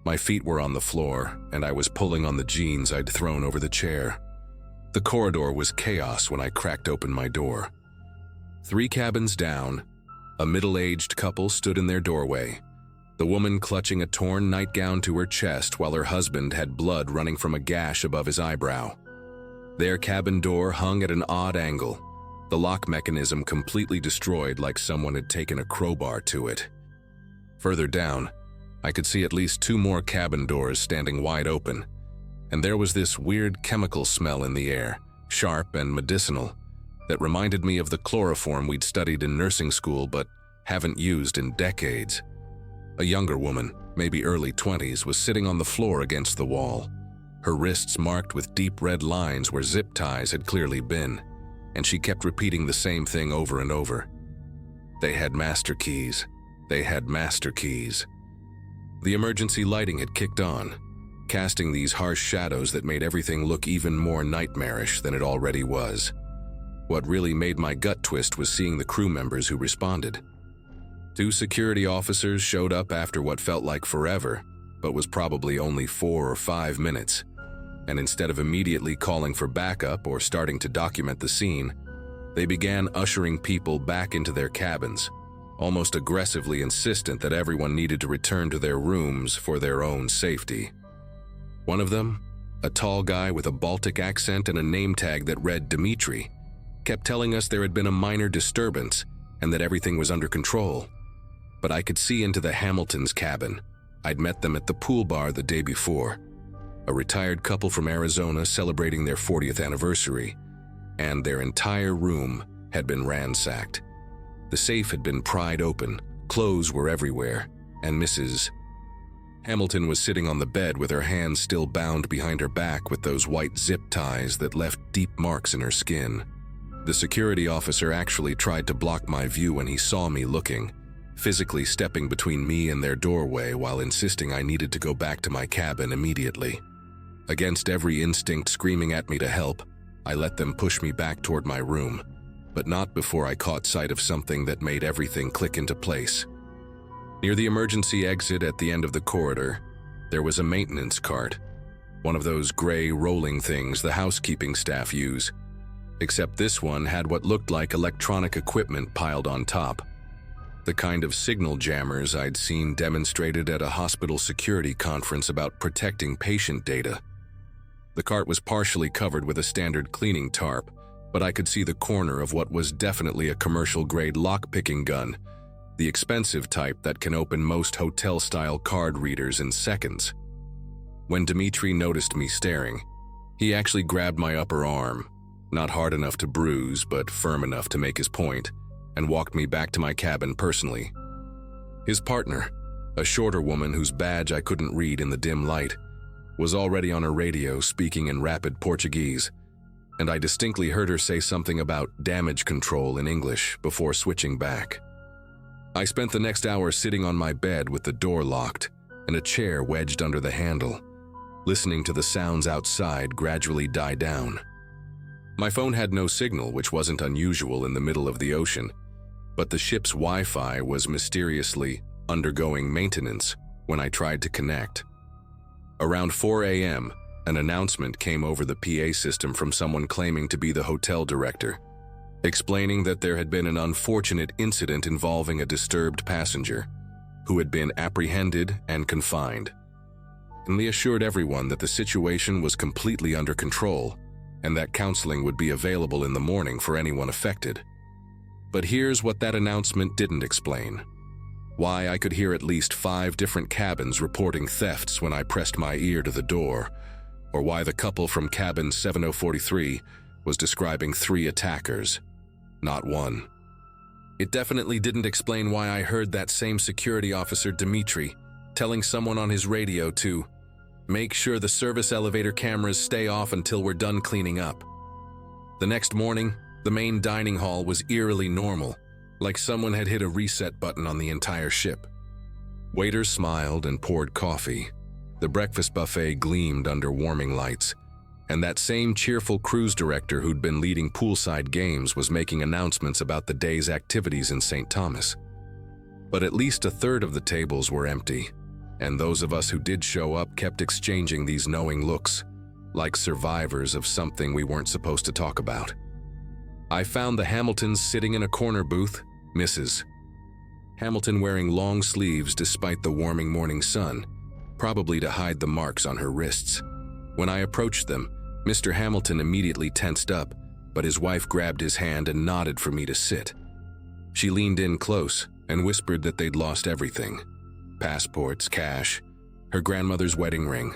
[SPEAKER 1] my feet were on the floor and I was pulling on the jeans I'd thrown over the chair. The corridor was chaos when I cracked open my door. 3 cabins down, a middle-aged couple stood in their doorway, the woman clutching a torn nightgown to her chest while her husband had blood running from a gash above his eyebrow. Their cabin door hung at an odd angle, the lock mechanism completely destroyed like someone had taken a crowbar to it. Further down, I could see at least 2 more cabin doors standing wide open, and there was this weird chemical smell in the air, sharp and medicinal, that reminded me of the chloroform we'd studied in nursing school but haven't used in decades. A younger woman, maybe early 20s, was sitting on the floor against the wall, her wrists marked with deep red lines where zip ties had clearly been, and she kept repeating the same thing over and over. They had master keys. They had master keys. The emergency lighting had kicked on, casting these harsh shadows that made everything look even more nightmarish than it already was. What really made my gut twist was seeing the crew members who responded. 2 security officers showed up after what felt like forever, but was probably only 4 or 5 minutes, and instead of immediately calling for backup or starting to document the scene, they began ushering people back into their cabins, almost aggressively insistent that everyone needed to return to their rooms for their own safety. One of them, a tall guy with a Baltic accent and a name tag that read Dimitri, kept telling us there had been a minor disturbance and that everything was under control. But I could see into the Hamiltons' cabin. I'd met them at the pool bar the day before. A retired couple from Arizona celebrating their 40th anniversary, and their entire room had been ransacked. The safe had been pried open, clothes were everywhere, and Mrs. Hamilton was sitting on the bed with her hands still bound behind her back with those white zip ties that left deep marks in her skin. The security officer actually tried to block my view when he saw me looking, physically stepping between me and their doorway while insisting I needed to go back to my cabin immediately. Against every instinct screaming at me to help, I let them push me back toward my room, but not before I caught sight of something that made everything click into place. Near the emergency exit at the end of the corridor, there was a maintenance cart, one of those gray rolling things the housekeeping staff use, except this one had what looked like electronic equipment piled on top. The kind of signal jammers I'd seen demonstrated at a hospital security conference about protecting patient data. The cart was partially covered with a standard cleaning tarp, but I could see the corner of what was definitely a commercial-grade lock-picking gun, the expensive type that can open most hotel-style card readers in seconds. When Dimitri noticed me staring, he actually grabbed my upper arm, not hard enough to bruise but firm enough to make his point, and walked me back to my cabin personally. His partner, a shorter woman whose badge I couldn't read in the dim light, was already on her radio speaking in rapid Portuguese, and I distinctly heard her say something about damage control in English before switching back. I spent the next hour sitting on my bed with the door locked and a chair wedged under the handle, listening to the sounds outside gradually die down. My phone had no signal, which wasn't unusual in the middle of the ocean, but the ship's Wi-Fi was mysteriously undergoing maintenance when I tried to connect. Around 4 a.m., An announcement came over the PA system from someone claiming to be the hotel director, explaining that there had been an unfortunate incident involving a disturbed passenger who had been apprehended and confined. And they assured everyone that the situation was completely under control and that counseling would be available in the morning for anyone affected. But here's what that announcement didn't explain: why I could hear at least 5 different cabins reporting thefts when I pressed my ear to the door, or why the couple from cabin 7043 was describing 3 attackers, not 1. It definitely didn't explain why I heard that same security officer, Dimitri, telling someone on his radio to make sure the service elevator cameras stay off until we're done cleaning up. The next morning, the main dining hall was eerily normal, like someone had hit a reset button on the entire ship. Waiters smiled and poured coffee. The breakfast buffet gleamed under warming lights, and that same cheerful cruise director who'd been leading poolside games was making announcements about the day's activities in St. Thomas. But at least a third of the tables were empty, and those of us who did show up kept exchanging these knowing looks, like survivors of something we weren't supposed to talk about. I found the Hamiltons sitting in a corner booth, Mrs. Hamilton wearing long sleeves despite the warming morning sun, probably to hide the marks on her wrists. When I approached them, Mr. Hamilton immediately tensed up, but his wife grabbed his hand and nodded for me to sit. She leaned in close and whispered that they'd lost everything: passports, cash, her grandmother's wedding ring,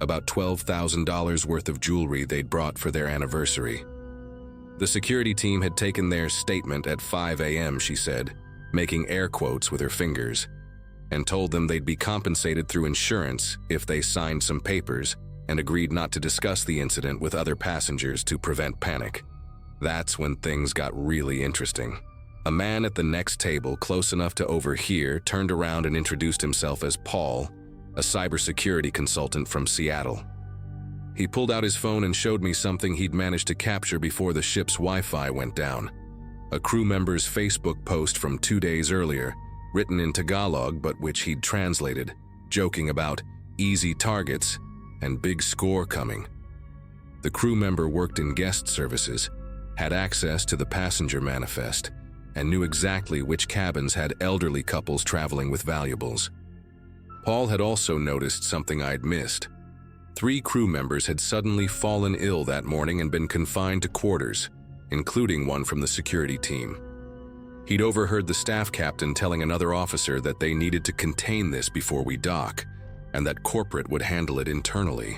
[SPEAKER 1] about $12,000 worth of jewelry they'd brought for their anniversary. The security team had taken their statement at 5 a.m., she said, making air quotes with her fingers, and told them they'd be compensated through insurance if they signed some papers and agreed not to discuss the incident with other passengers to prevent panic. That's when things got really interesting. A man at the next table, close enough to overhear, turned around and introduced himself as Paul, a cybersecurity consultant from Seattle. He pulled out his phone and showed me something he'd managed to capture before the ship's Wi-Fi went down. A crew member's Facebook post from 2 days earlier, written in Tagalog but which he'd translated, joking about easy targets and big score coming. The crew member worked in guest services, had access to the passenger manifest, and knew exactly which cabins had elderly couples traveling with valuables. Paul had also noticed something I'd missed. 3 crew members had suddenly fallen ill that morning and been confined to quarters, including one from the security team. He'd overheard the staff captain telling another officer that they needed to contain this before we dock, and that corporate would handle it internally.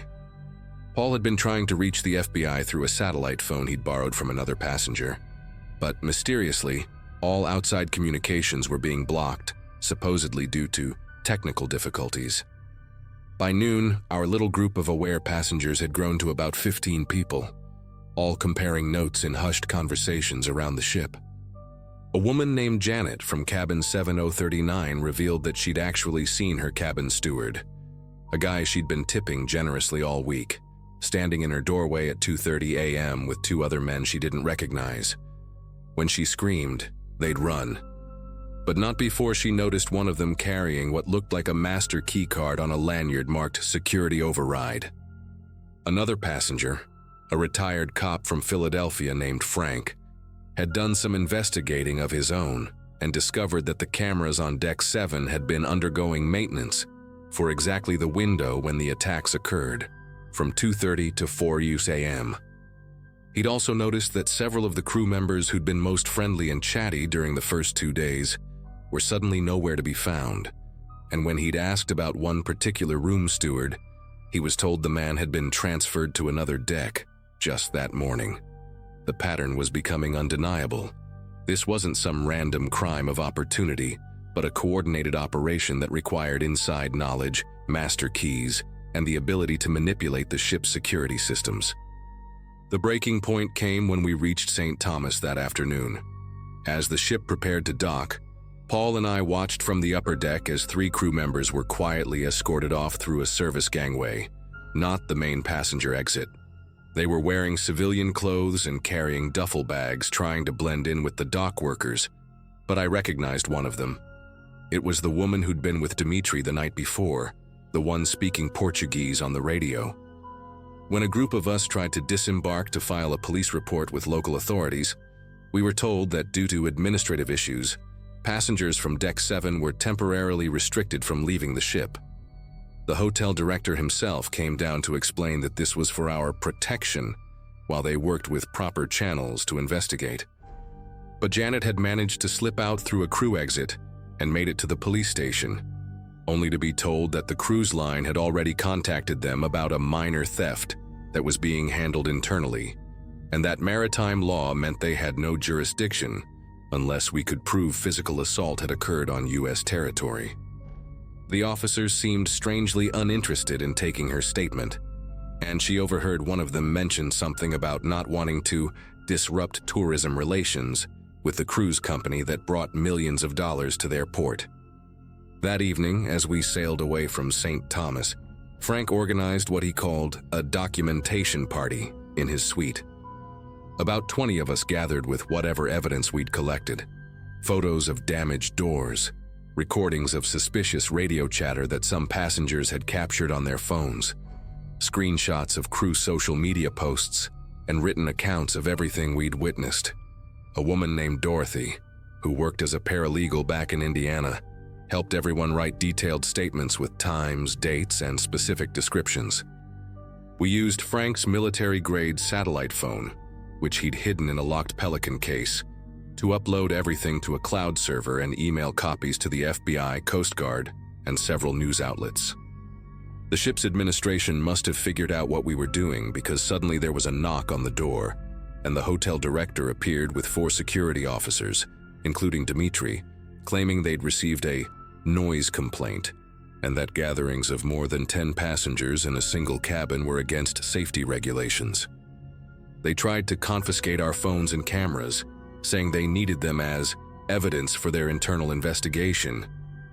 [SPEAKER 1] Paul had been trying to reach the FBI through a satellite phone he'd borrowed from another passenger, but mysteriously, all outside communications were being blocked, supposedly due to technical difficulties. By noon, our little group of aware passengers had grown to about 15 people, all comparing notes in hushed conversations around the ship. A woman named Janet from cabin 7039 revealed that she'd actually seen her cabin steward, a guy she'd been tipping generously all week, standing in her doorway at 2:30 a.m. with 2 other men she didn't recognize. When she screamed, they'd run, but not before she noticed one of them carrying what looked like a master key card on a lanyard marked "Security Override." Another passenger, a retired cop from Philadelphia named Frank, had done some investigating of his own and discovered that the cameras on Deck 7 had been undergoing maintenance for exactly the window when the attacks occurred, from 2:30 to 4 a.m. He'd also noticed that several of the crew members who'd been most friendly and chatty during the first 2 days were suddenly nowhere to be found, and when he'd asked about one particular room steward, he was told the man had been transferred to another deck just that morning. The pattern was becoming undeniable. This wasn't some random crime of opportunity, but a coordinated operation that required inside knowledge, master keys, and the ability to manipulate the ship's security systems. The breaking point came when we reached St. Thomas that afternoon. As the ship prepared to dock, Paul and I watched from the upper deck as 3 crew members were quietly escorted off through a service gangway, not the main passenger exit. They were wearing civilian clothes and carrying duffel bags, trying to blend in with the dock workers, but I recognized one of them. It was the woman who'd been with Dimitri the night before, the one speaking Portuguese on the radio. When a group of us tried to disembark to file a police report with local authorities, we were told that due to administrative issues, passengers from Deck 7 were temporarily restricted from leaving the ship. The hotel director himself came down to explain that this was for our protection while they worked with proper channels to investigate. But Janet had managed to slip out through a crew exit and made it to the police station, only to be told that the cruise line had already contacted them about a minor theft that was being handled internally, and that maritime law meant they had no jurisdiction unless we could prove physical assault had occurred on U.S. territory. The officers seemed strangely uninterested in taking her statement, and she overheard one of them mention something about not wanting to disrupt tourism relations with the cruise company that brought millions of dollars to their port. That evening, as we sailed away from St. Thomas, Frank organized what he called a documentation party in his suite. About 20 of us gathered with whatever evidence we'd collected: photos of damaged doors, recordings of suspicious radio chatter that some passengers had captured on their phones, screenshots of crew social media posts, and written accounts of everything we'd witnessed. A woman named Dorothy, who worked as a paralegal back in Indiana, helped everyone write detailed statements with times, dates, and specific descriptions. We used Frank's military-grade satellite phone, which he'd hidden in a locked Pelican case, to upload everything to a cloud server and email copies to the FBI, Coast Guard, and several news outlets. The ship's administration must have figured out what we were doing, because suddenly there was a knock on the door, and the hotel director appeared with 4 security officers, including Dimitri, claiming they'd received a noise complaint, and that gatherings of more than 10 passengers in a single cabin were against safety regulations. They tried to confiscate our phones and cameras, saying they needed them as evidence for their internal investigation,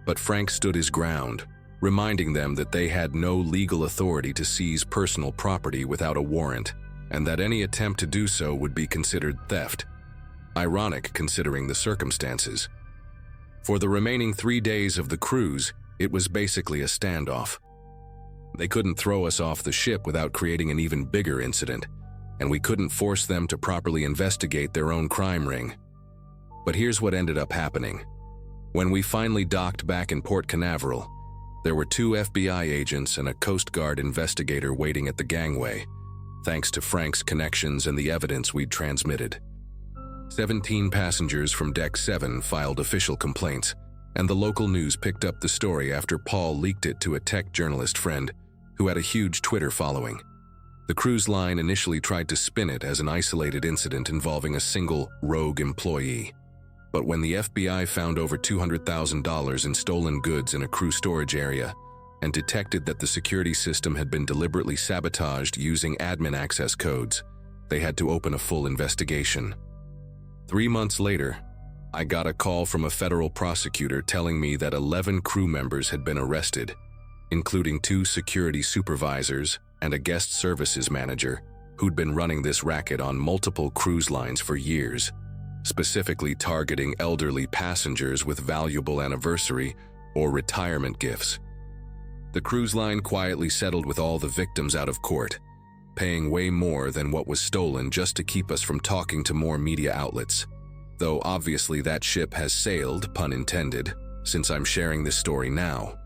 [SPEAKER 1] but Frank stood his ground, reminding them that they had no legal authority to seize personal property without a warrant, and that any attempt to do so would be considered theft. Ironic considering the circumstances. For the remaining 3 days of the cruise, it was basically a standoff. They couldn't throw us off the ship without creating an even bigger incident, and we couldn't force them to properly investigate their own crime ring. But here's what ended up happening. When we finally docked back in Port Canaveral, there were 2 FBI agents and a Coast Guard investigator waiting at the gangway, thanks to Frank's connections and the evidence we'd transmitted. 17 passengers from Deck 7 filed official complaints, and the local news picked up the story after Paul leaked it to a tech journalist friend who had a huge Twitter following. The cruise line initially tried to spin it as an isolated incident involving a single rogue employee. But when the FBI found over $200,000 in stolen goods in a crew storage area and detected that the security system had been deliberately sabotaged using admin access codes, they had to open a full investigation. 3 months later, I got a call from a federal prosecutor telling me that 11 crew members had been arrested, including 2 security supervisors and a guest services manager who'd been running this racket on multiple cruise lines for years, specifically targeting elderly passengers with valuable anniversary or retirement gifts. The cruise line quietly settled with all the victims out of court, paying way more than what was stolen just to keep us from talking to more media outlets. Though obviously that ship has sailed, pun intended, since I'm sharing this story now.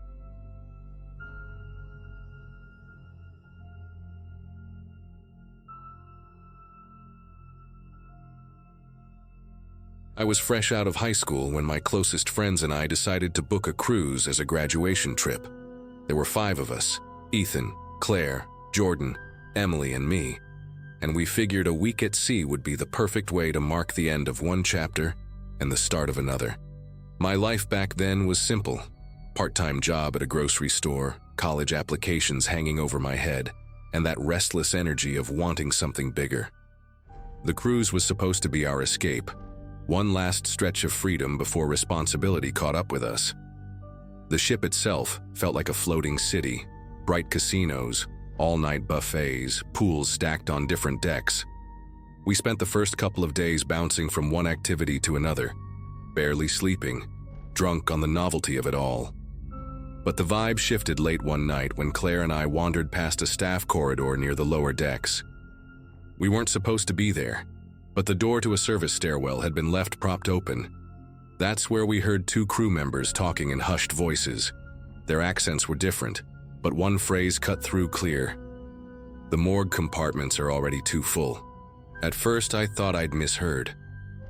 [SPEAKER 1] I was fresh out of high school when my closest friends and I decided to book a cruise as a graduation trip. There were 5 of us: Ethan, Claire, Jordan, Emily, and me, and we figured a week at sea would be the perfect way to mark the end of one chapter and the start of another. My life back then was simple: part-time job at a grocery store, college applications hanging over my head, and that restless energy of wanting something bigger. The cruise was supposed to be our escape, one last stretch of freedom before responsibility caught up with us. The ship itself felt like a floating city: bright casinos, all-night buffets, pools stacked on different decks. We spent the first couple of days bouncing from one activity to another, barely sleeping, drunk on the novelty of it all. But the vibe shifted late one night when Claire and I wandered past a staff corridor near the lower decks. We weren't supposed to be there, but the door to a service stairwell had been left propped open. That's where we heard two crew members talking in hushed voices. Their accents were different, but one phrase cut through clear. "The morgue compartments are already too full." At first, I thought I'd misheard.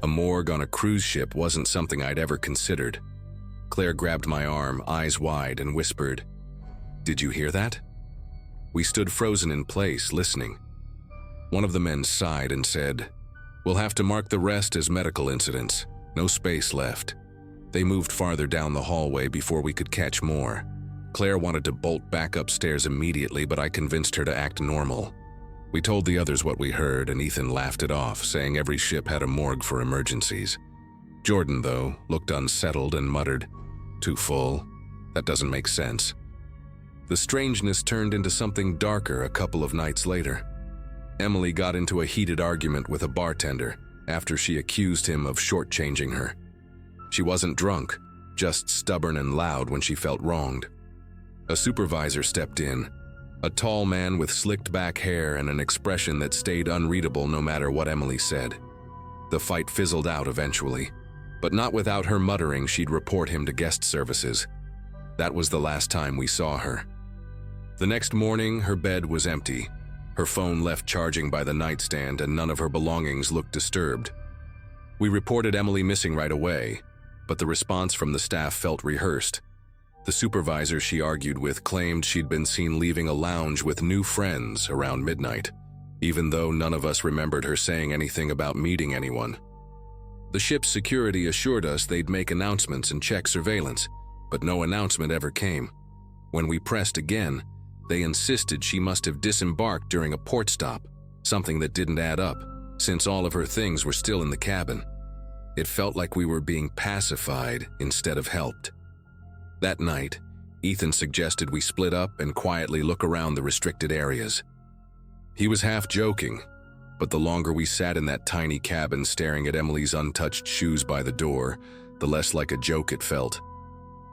[SPEAKER 1] A morgue on a cruise ship wasn't something I'd ever considered. Claire grabbed my arm, eyes wide, and whispered, "Did you hear that?" We stood frozen in place, listening. One of the men sighed and said, "We'll have to mark the rest as medical incidents. No space left." They moved farther down the hallway before we could catch more. Claire wanted to bolt back upstairs immediately, but I convinced her to act normal. We told the others what we heard, and Ethan laughed it off, saying every ship had a morgue for emergencies. Jordan, though, looked unsettled and muttered, "Too full? That doesn't make sense." The strangeness turned into something darker a couple of nights later. Emily got into a heated argument with a bartender after she accused him of shortchanging her. She wasn't drunk, just stubborn and loud when she felt wronged. A supervisor stepped in, a tall man with slicked back hair and an expression that stayed unreadable no matter what Emily said. The fight fizzled out eventually, but not without her muttering she'd report him to guest services. That was the last time we saw her. The next morning, her bed was empty, her phone left charging by the nightstand, and none of her belongings looked disturbed. We reported Emily missing right away, but the response from the staff felt rehearsed. The supervisor she argued with claimed she'd been seen leaving a lounge with new friends around midnight, even though none of us remembered her saying anything about meeting anyone. The ship's security assured us they'd make announcements and check surveillance, but no announcement ever came. When we pressed again, they insisted she must have disembarked during a port stop, something that didn't add up, since all of her things were still in the cabin. It felt like we were being pacified instead of helped. That night, Ethan suggested we split up and quietly look around the restricted areas. He was half joking, but the longer we sat in that tiny cabin staring at Emily's untouched shoes by the door, the less like a joke it felt.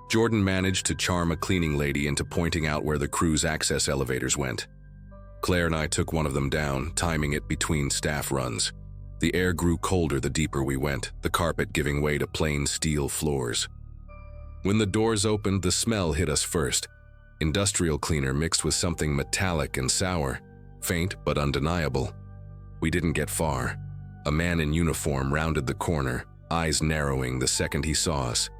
[SPEAKER 1] Jordan managed to charm a cleaning lady into pointing out where the crew's access elevators went. Claire and I took one of them down, timing it between staff runs. The air grew colder the deeper we went, the carpet giving way to plain steel floors. When the doors opened, the smell hit us first. Industrial cleaner mixed with something metallic and sour, faint but undeniable. We didn't get far. A man in uniform rounded the corner, eyes narrowing the second he saw us.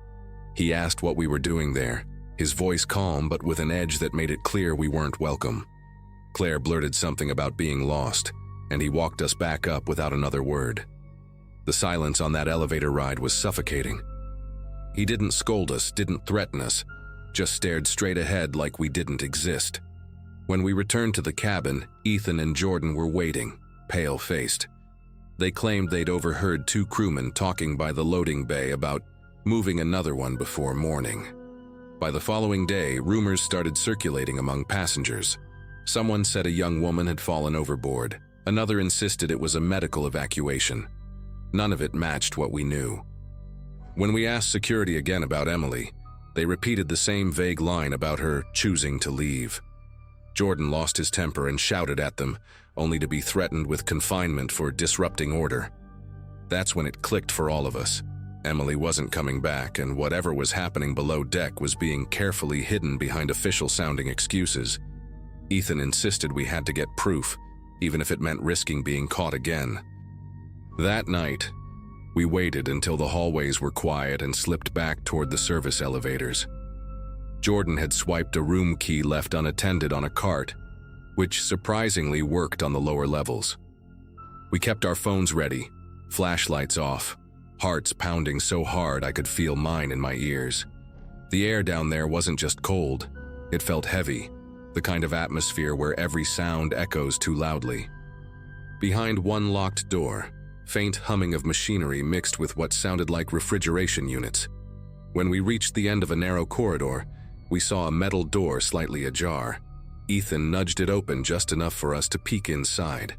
[SPEAKER 1] He asked what we were doing there, his voice calm but with an edge that made it clear we weren't welcome. Claire blurted something about being lost, and he walked us back up without another word. The silence on that elevator ride was suffocating. He didn't scold us, didn't threaten us, just stared straight ahead like we didn't exist. When we returned to the cabin, Ethan and Jordan were waiting, pale-faced. They claimed they'd overheard two crewmen talking by the loading bay about moving another one before morning. By the following day, rumors started circulating among passengers. Someone said a young woman had fallen overboard. Another insisted it was a medical evacuation. None of it matched what we knew. When we asked security again about Emily, they repeated the same vague line about her choosing to leave. Jordan lost his temper and shouted at them, only to be threatened with confinement for disrupting order. That's when it clicked for all of us. Emily wasn't coming back, and whatever was happening below deck was being carefully hidden behind official-sounding excuses. Ethan insisted we had to get proof, even if it meant risking being caught again. That night, we waited until the hallways were quiet and slipped back toward the service elevators. Jordan had swiped a room key left unattended on a cart, which surprisingly worked on the lower levels. We kept our phones ready, flashlights off, hearts pounding so hard I could feel mine in my ears. The air down there wasn't just cold, it felt heavy, the kind of atmosphere where every sound echoes too loudly. Behind one locked door, faint humming of machinery mixed with what sounded like refrigeration units. When we reached the end of a narrow corridor, we saw a metal door slightly ajar. Ethan nudged it open just enough for us to peek inside.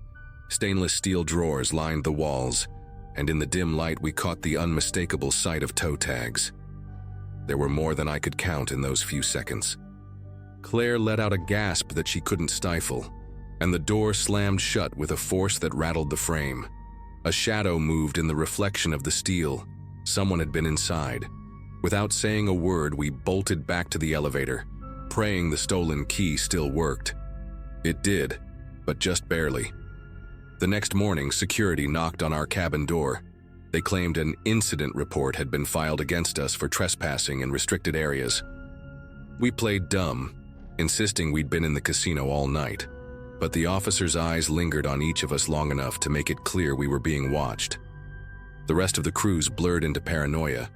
[SPEAKER 1] Stainless steel drawers lined the walls, and in the dim light we caught the unmistakable sight of toe tags. There were more than I could count in those few seconds. Claire let out a gasp that she couldn't stifle, and the door slammed shut with a force that rattled the frame. A shadow moved in the reflection of the steel. Someone had been inside. Without saying a word, we bolted back to the elevator, praying the stolen key still worked. It did, but just barely. The next morning, security knocked on our cabin door. They claimed an incident report had been filed against us for trespassing in restricted areas. We played dumb, insisting we'd been in the casino all night, but the officer's eyes lingered on each of us long enough to make it clear we were being watched. The rest of the cruise blurred into paranoia.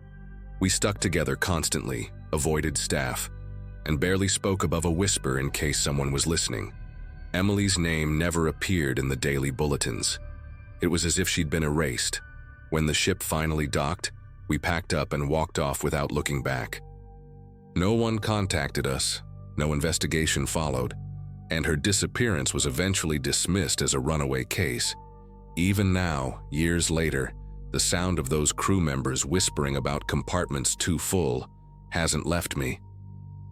[SPEAKER 1] We stuck together constantly, avoided staff, and barely spoke above a whisper in case someone was listening. Emily's name never appeared in the daily bulletins. It was as if she'd been erased. When the ship finally docked, we packed up and walked off without looking back. No one contacted us, no investigation followed, and her disappearance was eventually dismissed as a runaway case. Even now, years later, the sound of those crew members whispering about compartments too full hasn't left me.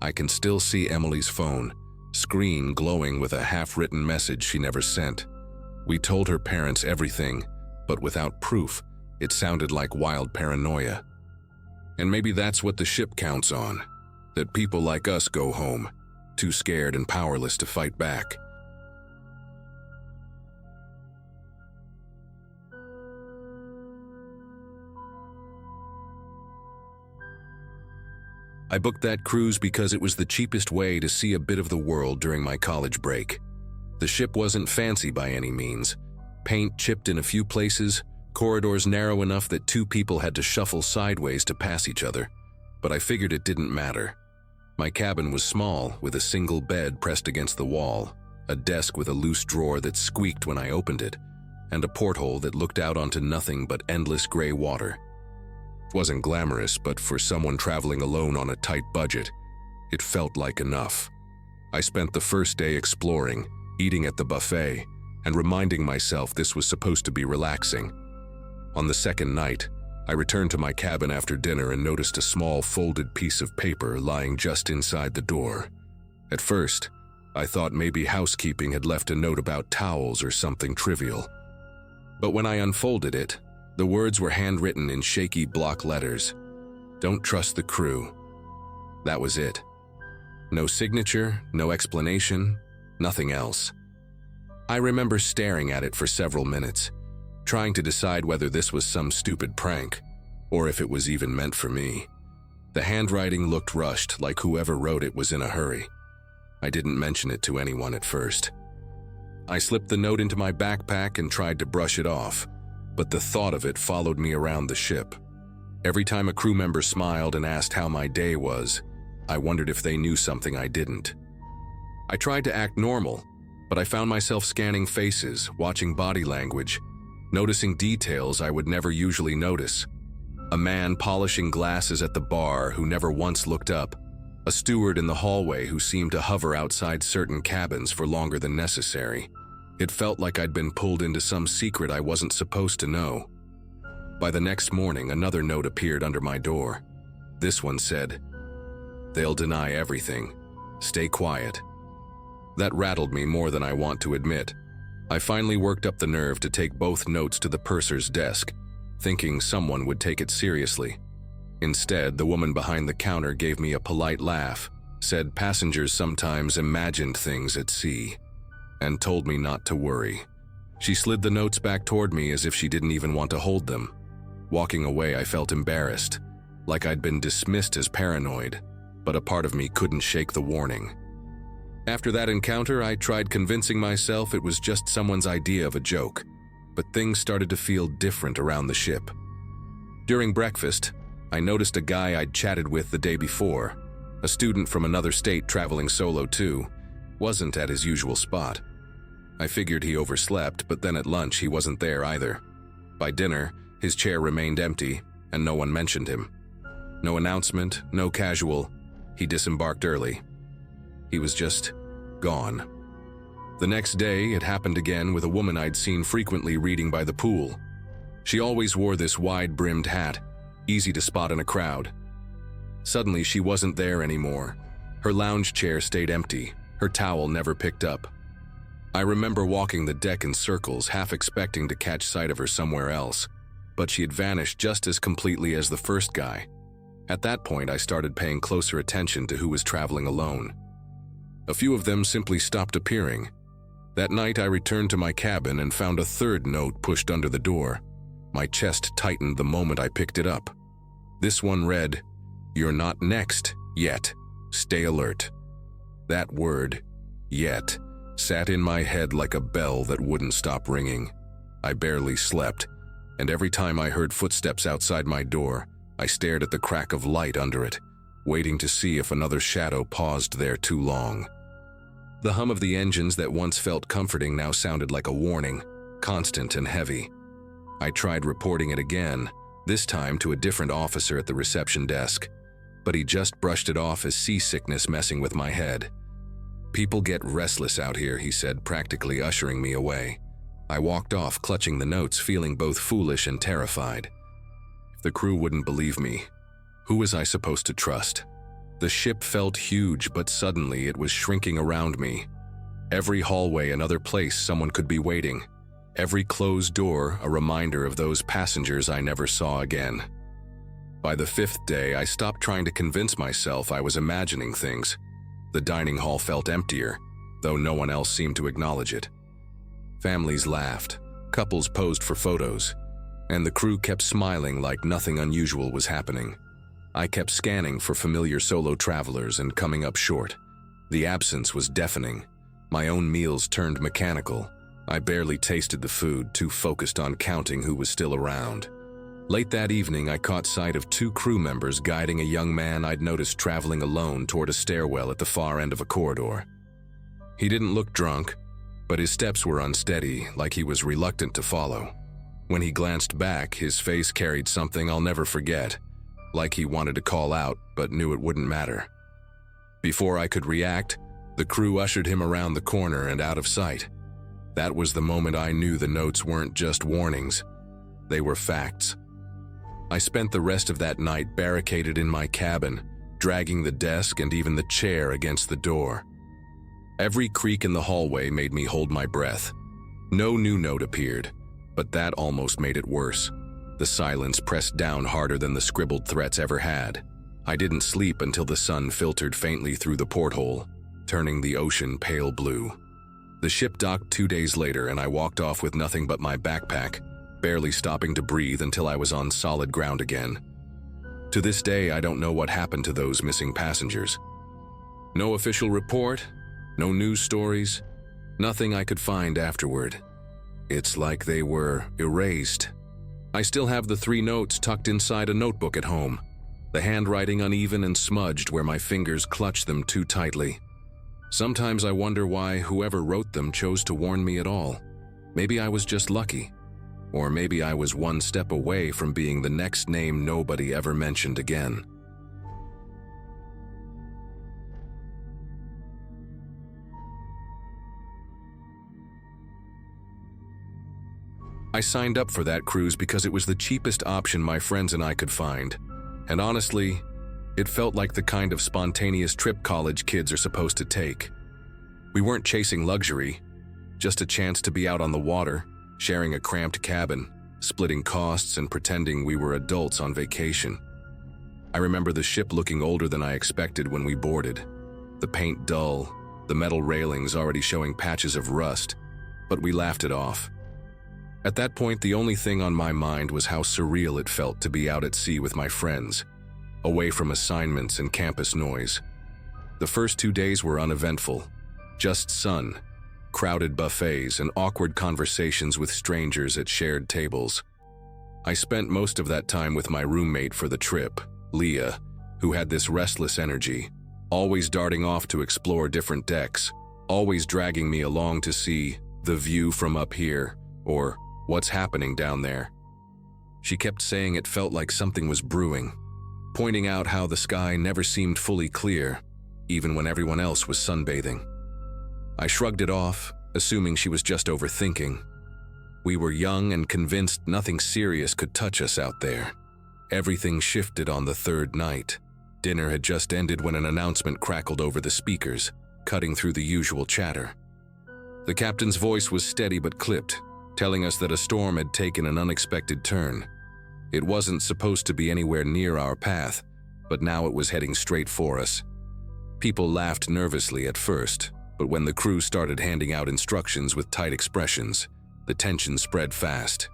[SPEAKER 1] I can still see Emily's phone, screen glowing with a half-written message she never sent. We told her parents everything, but without proof, it sounded like wild paranoia. And maybe that's what the ship counts on, that people like us go home, too scared and powerless to fight back. I booked that cruise because it was the cheapest way to see a bit of the world during my college break. The ship wasn't fancy by any means. Paint chipped in a few places, corridors narrow enough that two people had to shuffle sideways to pass each other, but I figured it didn't matter. My cabin was small, with a single bed pressed against the wall, a desk with a loose drawer that squeaked when I opened it, and a porthole that looked out onto nothing but endless gray water. It wasn't glamorous, but for someone traveling alone on a tight budget, it felt like enough. I spent the first day exploring, eating at the buffet, and reminding myself this was supposed to be relaxing. On the second night, I returned to my cabin after dinner and noticed a small folded piece of paper lying just inside the door. At first, I thought maybe housekeeping had left a note about towels or something trivial. But when I unfolded it, the words were handwritten in shaky block letters. "Don't trust the crew." That was it. No signature, no explanation, nothing else. I remember staring at it for several minutes, trying to decide whether this was some stupid prank, or if it was even meant for me. The handwriting looked rushed, like whoever wrote it was in a hurry. I didn't mention it to anyone at first. I slipped the note into my backpack and tried to brush it off, but the thought of it followed me around the ship. Every time a crew member smiled and asked how my day was, I wondered if they knew something I didn't. I tried to act normal, but I found myself scanning faces, watching body language, noticing details I would never usually notice. A man polishing glasses at the bar who never once looked up, a steward in the hallway who seemed to hover outside certain cabins for longer than necessary. It felt like I'd been pulled into some secret I wasn't supposed to know. By the next morning, another note appeared under my door. This one said, "They'll deny everything. Stay quiet." That rattled me more than I want to admit. I finally worked up the nerve to take both notes to the purser's desk, thinking someone would take it seriously. Instead, the woman behind the counter gave me a polite laugh, said passengers sometimes imagined things at sea, and told me not to worry. She slid the notes back toward me as if she didn't even want to hold them. Walking away, I felt embarrassed, like I'd been dismissed as paranoid, but a part of me couldn't shake the warning. After that encounter, I tried convincing myself it was just someone's idea of a joke, but things started to feel different around the ship. During breakfast, I noticed a guy I'd chatted with the day before, a student from another state traveling solo too, wasn't at his usual spot. I figured he overslept, but then at lunch he wasn't there either. By dinner, his chair remained empty, and no one mentioned him. No announcement, no casual. He disembarked early. He was just gone. The next day, it happened again with a woman I'd seen frequently reading by the pool. She always wore this wide-brimmed hat, easy to spot in a crowd. Suddenly, she wasn't there anymore. Her lounge chair stayed empty, her towel never picked up. I remember walking the deck in circles, half expecting to catch sight of her somewhere else, but she had vanished just as completely as the first guy. At that point, I started paying closer attention to who was traveling alone. A few of them simply stopped appearing. That night, I returned to my cabin and found a third note pushed under the door. My chest tightened the moment I picked it up. This one read, "You're not next, yet. Stay alert." That word, yet, sat in my head like a bell that wouldn't stop ringing. I barely slept, and every time I heard footsteps outside my door, I stared at the crack of light under it, waiting to see if another shadow paused there too long. The hum of the engines that once felt comforting now sounded like a warning, constant and heavy. I tried reporting it again, this time to a different officer at the reception desk, but he just brushed it off as seasickness messing with my head. "People get restless out here," he said, practically ushering me away. I walked off, clutching the notes, feeling both foolish and terrified. If the crew wouldn't believe me, who was I supposed to trust? The ship felt huge, but suddenly it was shrinking around me. Every hallway another place someone could be waiting. Every closed door a reminder of those passengers I never saw again. By the 5th day, I stopped trying to convince myself I was imagining things. The dining hall felt emptier, though no one else seemed to acknowledge it. Families laughed, couples posed for photos, and the crew kept smiling like nothing unusual was happening. I kept scanning for familiar solo travelers and coming up short. The absence was deafening. My own meals turned mechanical. I barely tasted the food, too focused on counting who was still around. Late that evening, I caught sight of 2 crew members guiding a young man I'd noticed traveling alone toward a stairwell at the far end of a corridor. He didn't look drunk, but his steps were unsteady, like he was reluctant to follow. When he glanced back, his face carried something I'll never forget, like he wanted to call out but knew it wouldn't matter. Before I could react, the crew ushered him around the corner and out of sight. That was the moment I knew the notes weren't just warnings, they were facts. I spent the rest of that night barricaded in my cabin, dragging the desk and even the chair against the door. Every creak in the hallway made me hold my breath. No new note appeared, but that almost made it worse. The silence pressed down harder than the scribbled threats ever had. I didn't sleep until the sun filtered faintly through the porthole, turning the ocean pale blue. The ship docked 2 days later, and I walked off with nothing but my backpack, barely stopping to breathe until I was on solid ground again. To this day, I don't know what happened to those missing passengers. No official report, no news stories, nothing I could find afterward. It's like they were erased. I still have the 3 notes tucked inside a notebook at home, the handwriting uneven and smudged where my fingers clutched them too tightly. Sometimes I wonder why whoever wrote them chose to warn me at all. Maybe I was just lucky. Or maybe I was one step away from being the next name nobody ever mentioned again. I signed up for that cruise because it was the cheapest option my friends and I could find. And honestly, it felt like the kind of spontaneous trip college kids are supposed to take. We weren't chasing luxury, just a chance to be out on the water, sharing a cramped cabin, splitting costs and pretending we were adults on vacation. I remember the ship looking older than I expected when we boarded. The paint dull, the metal railings already showing patches of rust, but we laughed it off. At that point, the only thing on my mind was how surreal it felt to be out at sea with my friends, away from assignments and campus noise. The first 2 days were uneventful, just sun, crowded buffets, and awkward conversations with strangers at shared tables. I spent most of that time with my roommate for the trip, Leah, who had this restless energy, always darting off to explore different decks, always dragging me along to see the view from up here, or what's happening down there. She kept saying it felt like something was brewing, pointing out how the sky never seemed fully clear, even when everyone else was sunbathing. I shrugged it off, assuming she was just overthinking. We were young and convinced nothing serious could touch us out there. Everything shifted on the 3rd night. Dinner had just ended when an announcement crackled over the speakers, cutting through the usual chatter. The captain's voice was steady but clipped, telling us that a storm had taken an unexpected turn. It wasn't supposed to be anywhere near our path, but now it was heading straight for us. People laughed nervously at first, but when the crew started handing out instructions with tight expressions, the tension spread fast.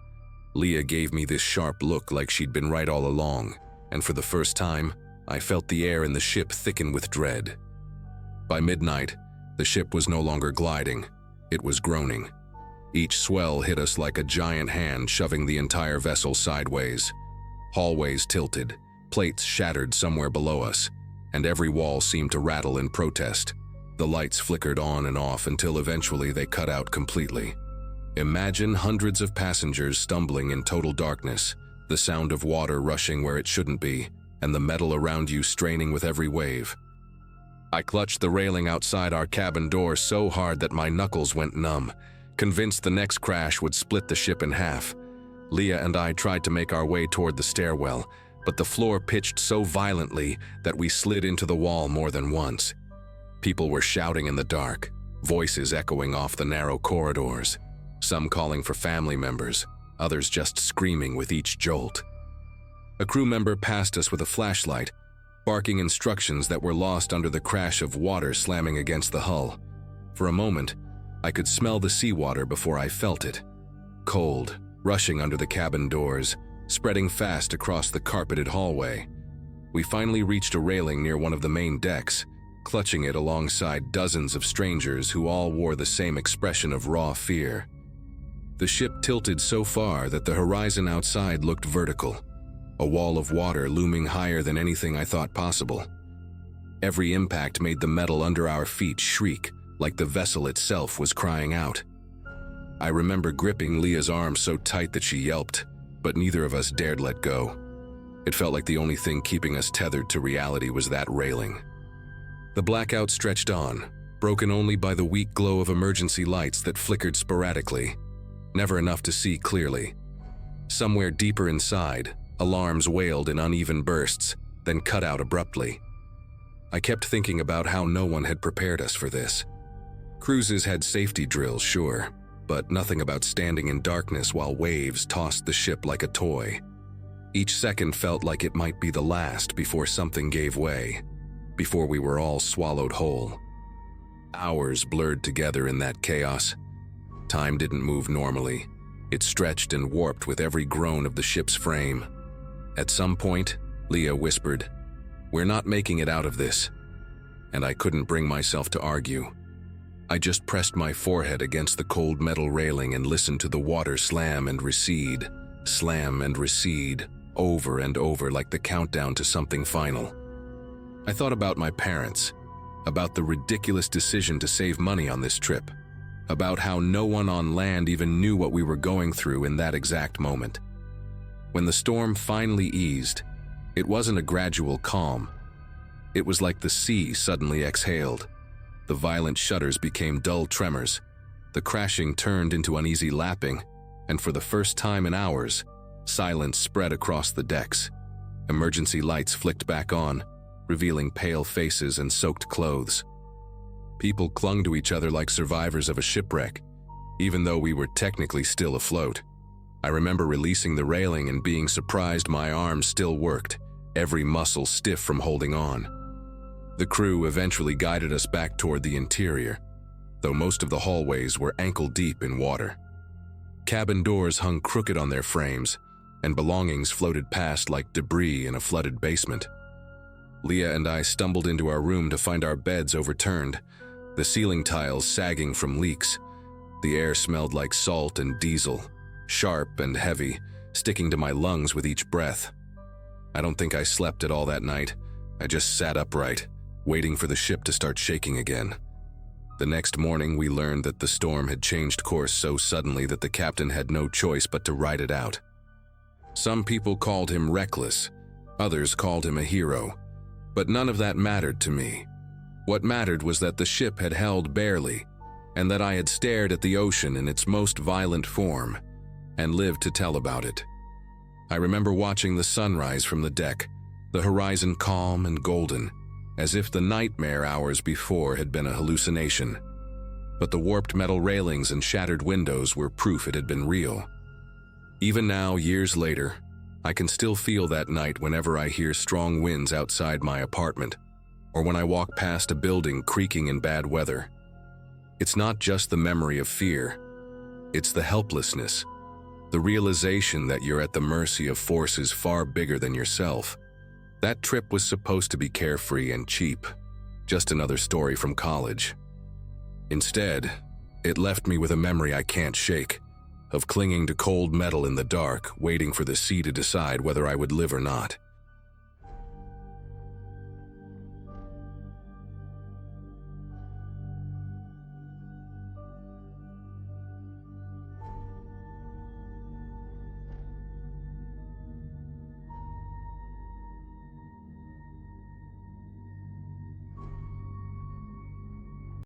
[SPEAKER 1] Leah gave me this sharp look like she'd been right all along, and for the first time, I felt the air in the ship thicken with dread. By midnight, the ship was no longer gliding, it was groaning. Each swell hit us like a giant hand shoving the entire vessel sideways. Hallways tilted, plates shattered somewhere below us, and every wall seemed to rattle in protest. The lights flickered on and off until eventually they cut out completely. Imagine hundreds of passengers stumbling in total darkness, the sound of water rushing where it shouldn't be, and the metal around you straining with every wave. I clutched the railing outside our cabin door so hard that my knuckles went numb, convinced the next crash would split the ship in half. Leah and I tried to make our way toward the stairwell, but the floor pitched so violently that we slid into the wall more than once. People were shouting in the dark, voices echoing off the narrow corridors, some calling for family members, others just screaming with each jolt. A crew member passed us with a flashlight, barking instructions that were lost under the crash of water slamming against the hull. For a moment, I could smell the seawater before I felt it. Cold, rushing under the cabin doors, spreading fast across the carpeted hallway. We finally reached a railing near one of the main decks, clutching it alongside dozens of strangers who all wore the same expression of raw fear. The ship tilted so far that the horizon outside looked vertical, a wall of water looming higher than anything I thought possible. Every impact made the metal under our feet shriek, like the vessel itself was crying out. I remember gripping Leah's arm so tight that she yelped, but neither of us dared let go. It felt like the only thing keeping us tethered to reality was that railing. The blackout stretched on, broken only by the weak glow of emergency lights that flickered sporadically, never enough to see clearly. Somewhere deeper inside, alarms wailed in uneven bursts, then cut out abruptly. I kept thinking about how no one had prepared us for this. Cruises had safety drills, sure, but nothing about standing in darkness while waves tossed the ship like a toy. Each second felt like it might be the last before something gave way, before we were all swallowed whole. Hours blurred together in that chaos. Time didn't move normally. It stretched and warped with every groan of the ship's frame. At some point, Leah whispered, "We're not making it out of this." And I couldn't bring myself to argue. I just pressed my forehead against the cold metal railing and listened to the water slam and recede, over and over like the countdown to something final. I thought about my parents, about the ridiculous decision to save money on this trip, about how no one on land even knew what we were going through in that exact moment. When the storm finally eased, it wasn't a gradual calm. It was like the sea suddenly exhaled. The violent shudders became dull tremors. The crashing turned into uneasy lapping, and for the first time in hours, silence spread across the decks. Emergency lights flicked back on, revealing pale faces and soaked clothes. People clung to each other like survivors of a shipwreck, even though we were technically still afloat. I remember releasing the railing and being surprised my arms still worked, every muscle stiff from holding on. The crew eventually guided us back toward the interior, though most of the hallways were ankle-deep in water. Cabin doors hung crooked on their frames, and belongings floated past like debris in a flooded basement. Leah and I stumbled into our room to find our beds overturned, the ceiling tiles sagging from leaks. The air smelled like salt and diesel, sharp and heavy, sticking to my lungs with each breath. I don't think I slept at all that night. I just sat upright, waiting for the ship to start shaking again. The next morning, we learned that the storm had changed course so suddenly that the captain had no choice but to ride it out. Some people called him reckless, others called him a hero, but none of that mattered to me. What mattered was that the ship had held barely, and that I had stared at the ocean in its most violent form, and lived to tell about it. I remember watching the sunrise from the deck, the horizon calm and golden, as if the nightmare hours before had been a hallucination. But the warped metal railings and shattered windows were proof it had been real. Even now, years later, I can still feel that night whenever I hear strong winds outside my apartment, or when I walk past a building creaking in bad weather. It's not just the memory of fear, it's the helplessness, the realization that you're at the mercy of forces far bigger than yourself. That trip was supposed to be carefree and cheap, just another story from college. Instead, it left me with a memory I can't shake, of clinging to cold metal in the dark, waiting for the sea to decide whether I would live or not.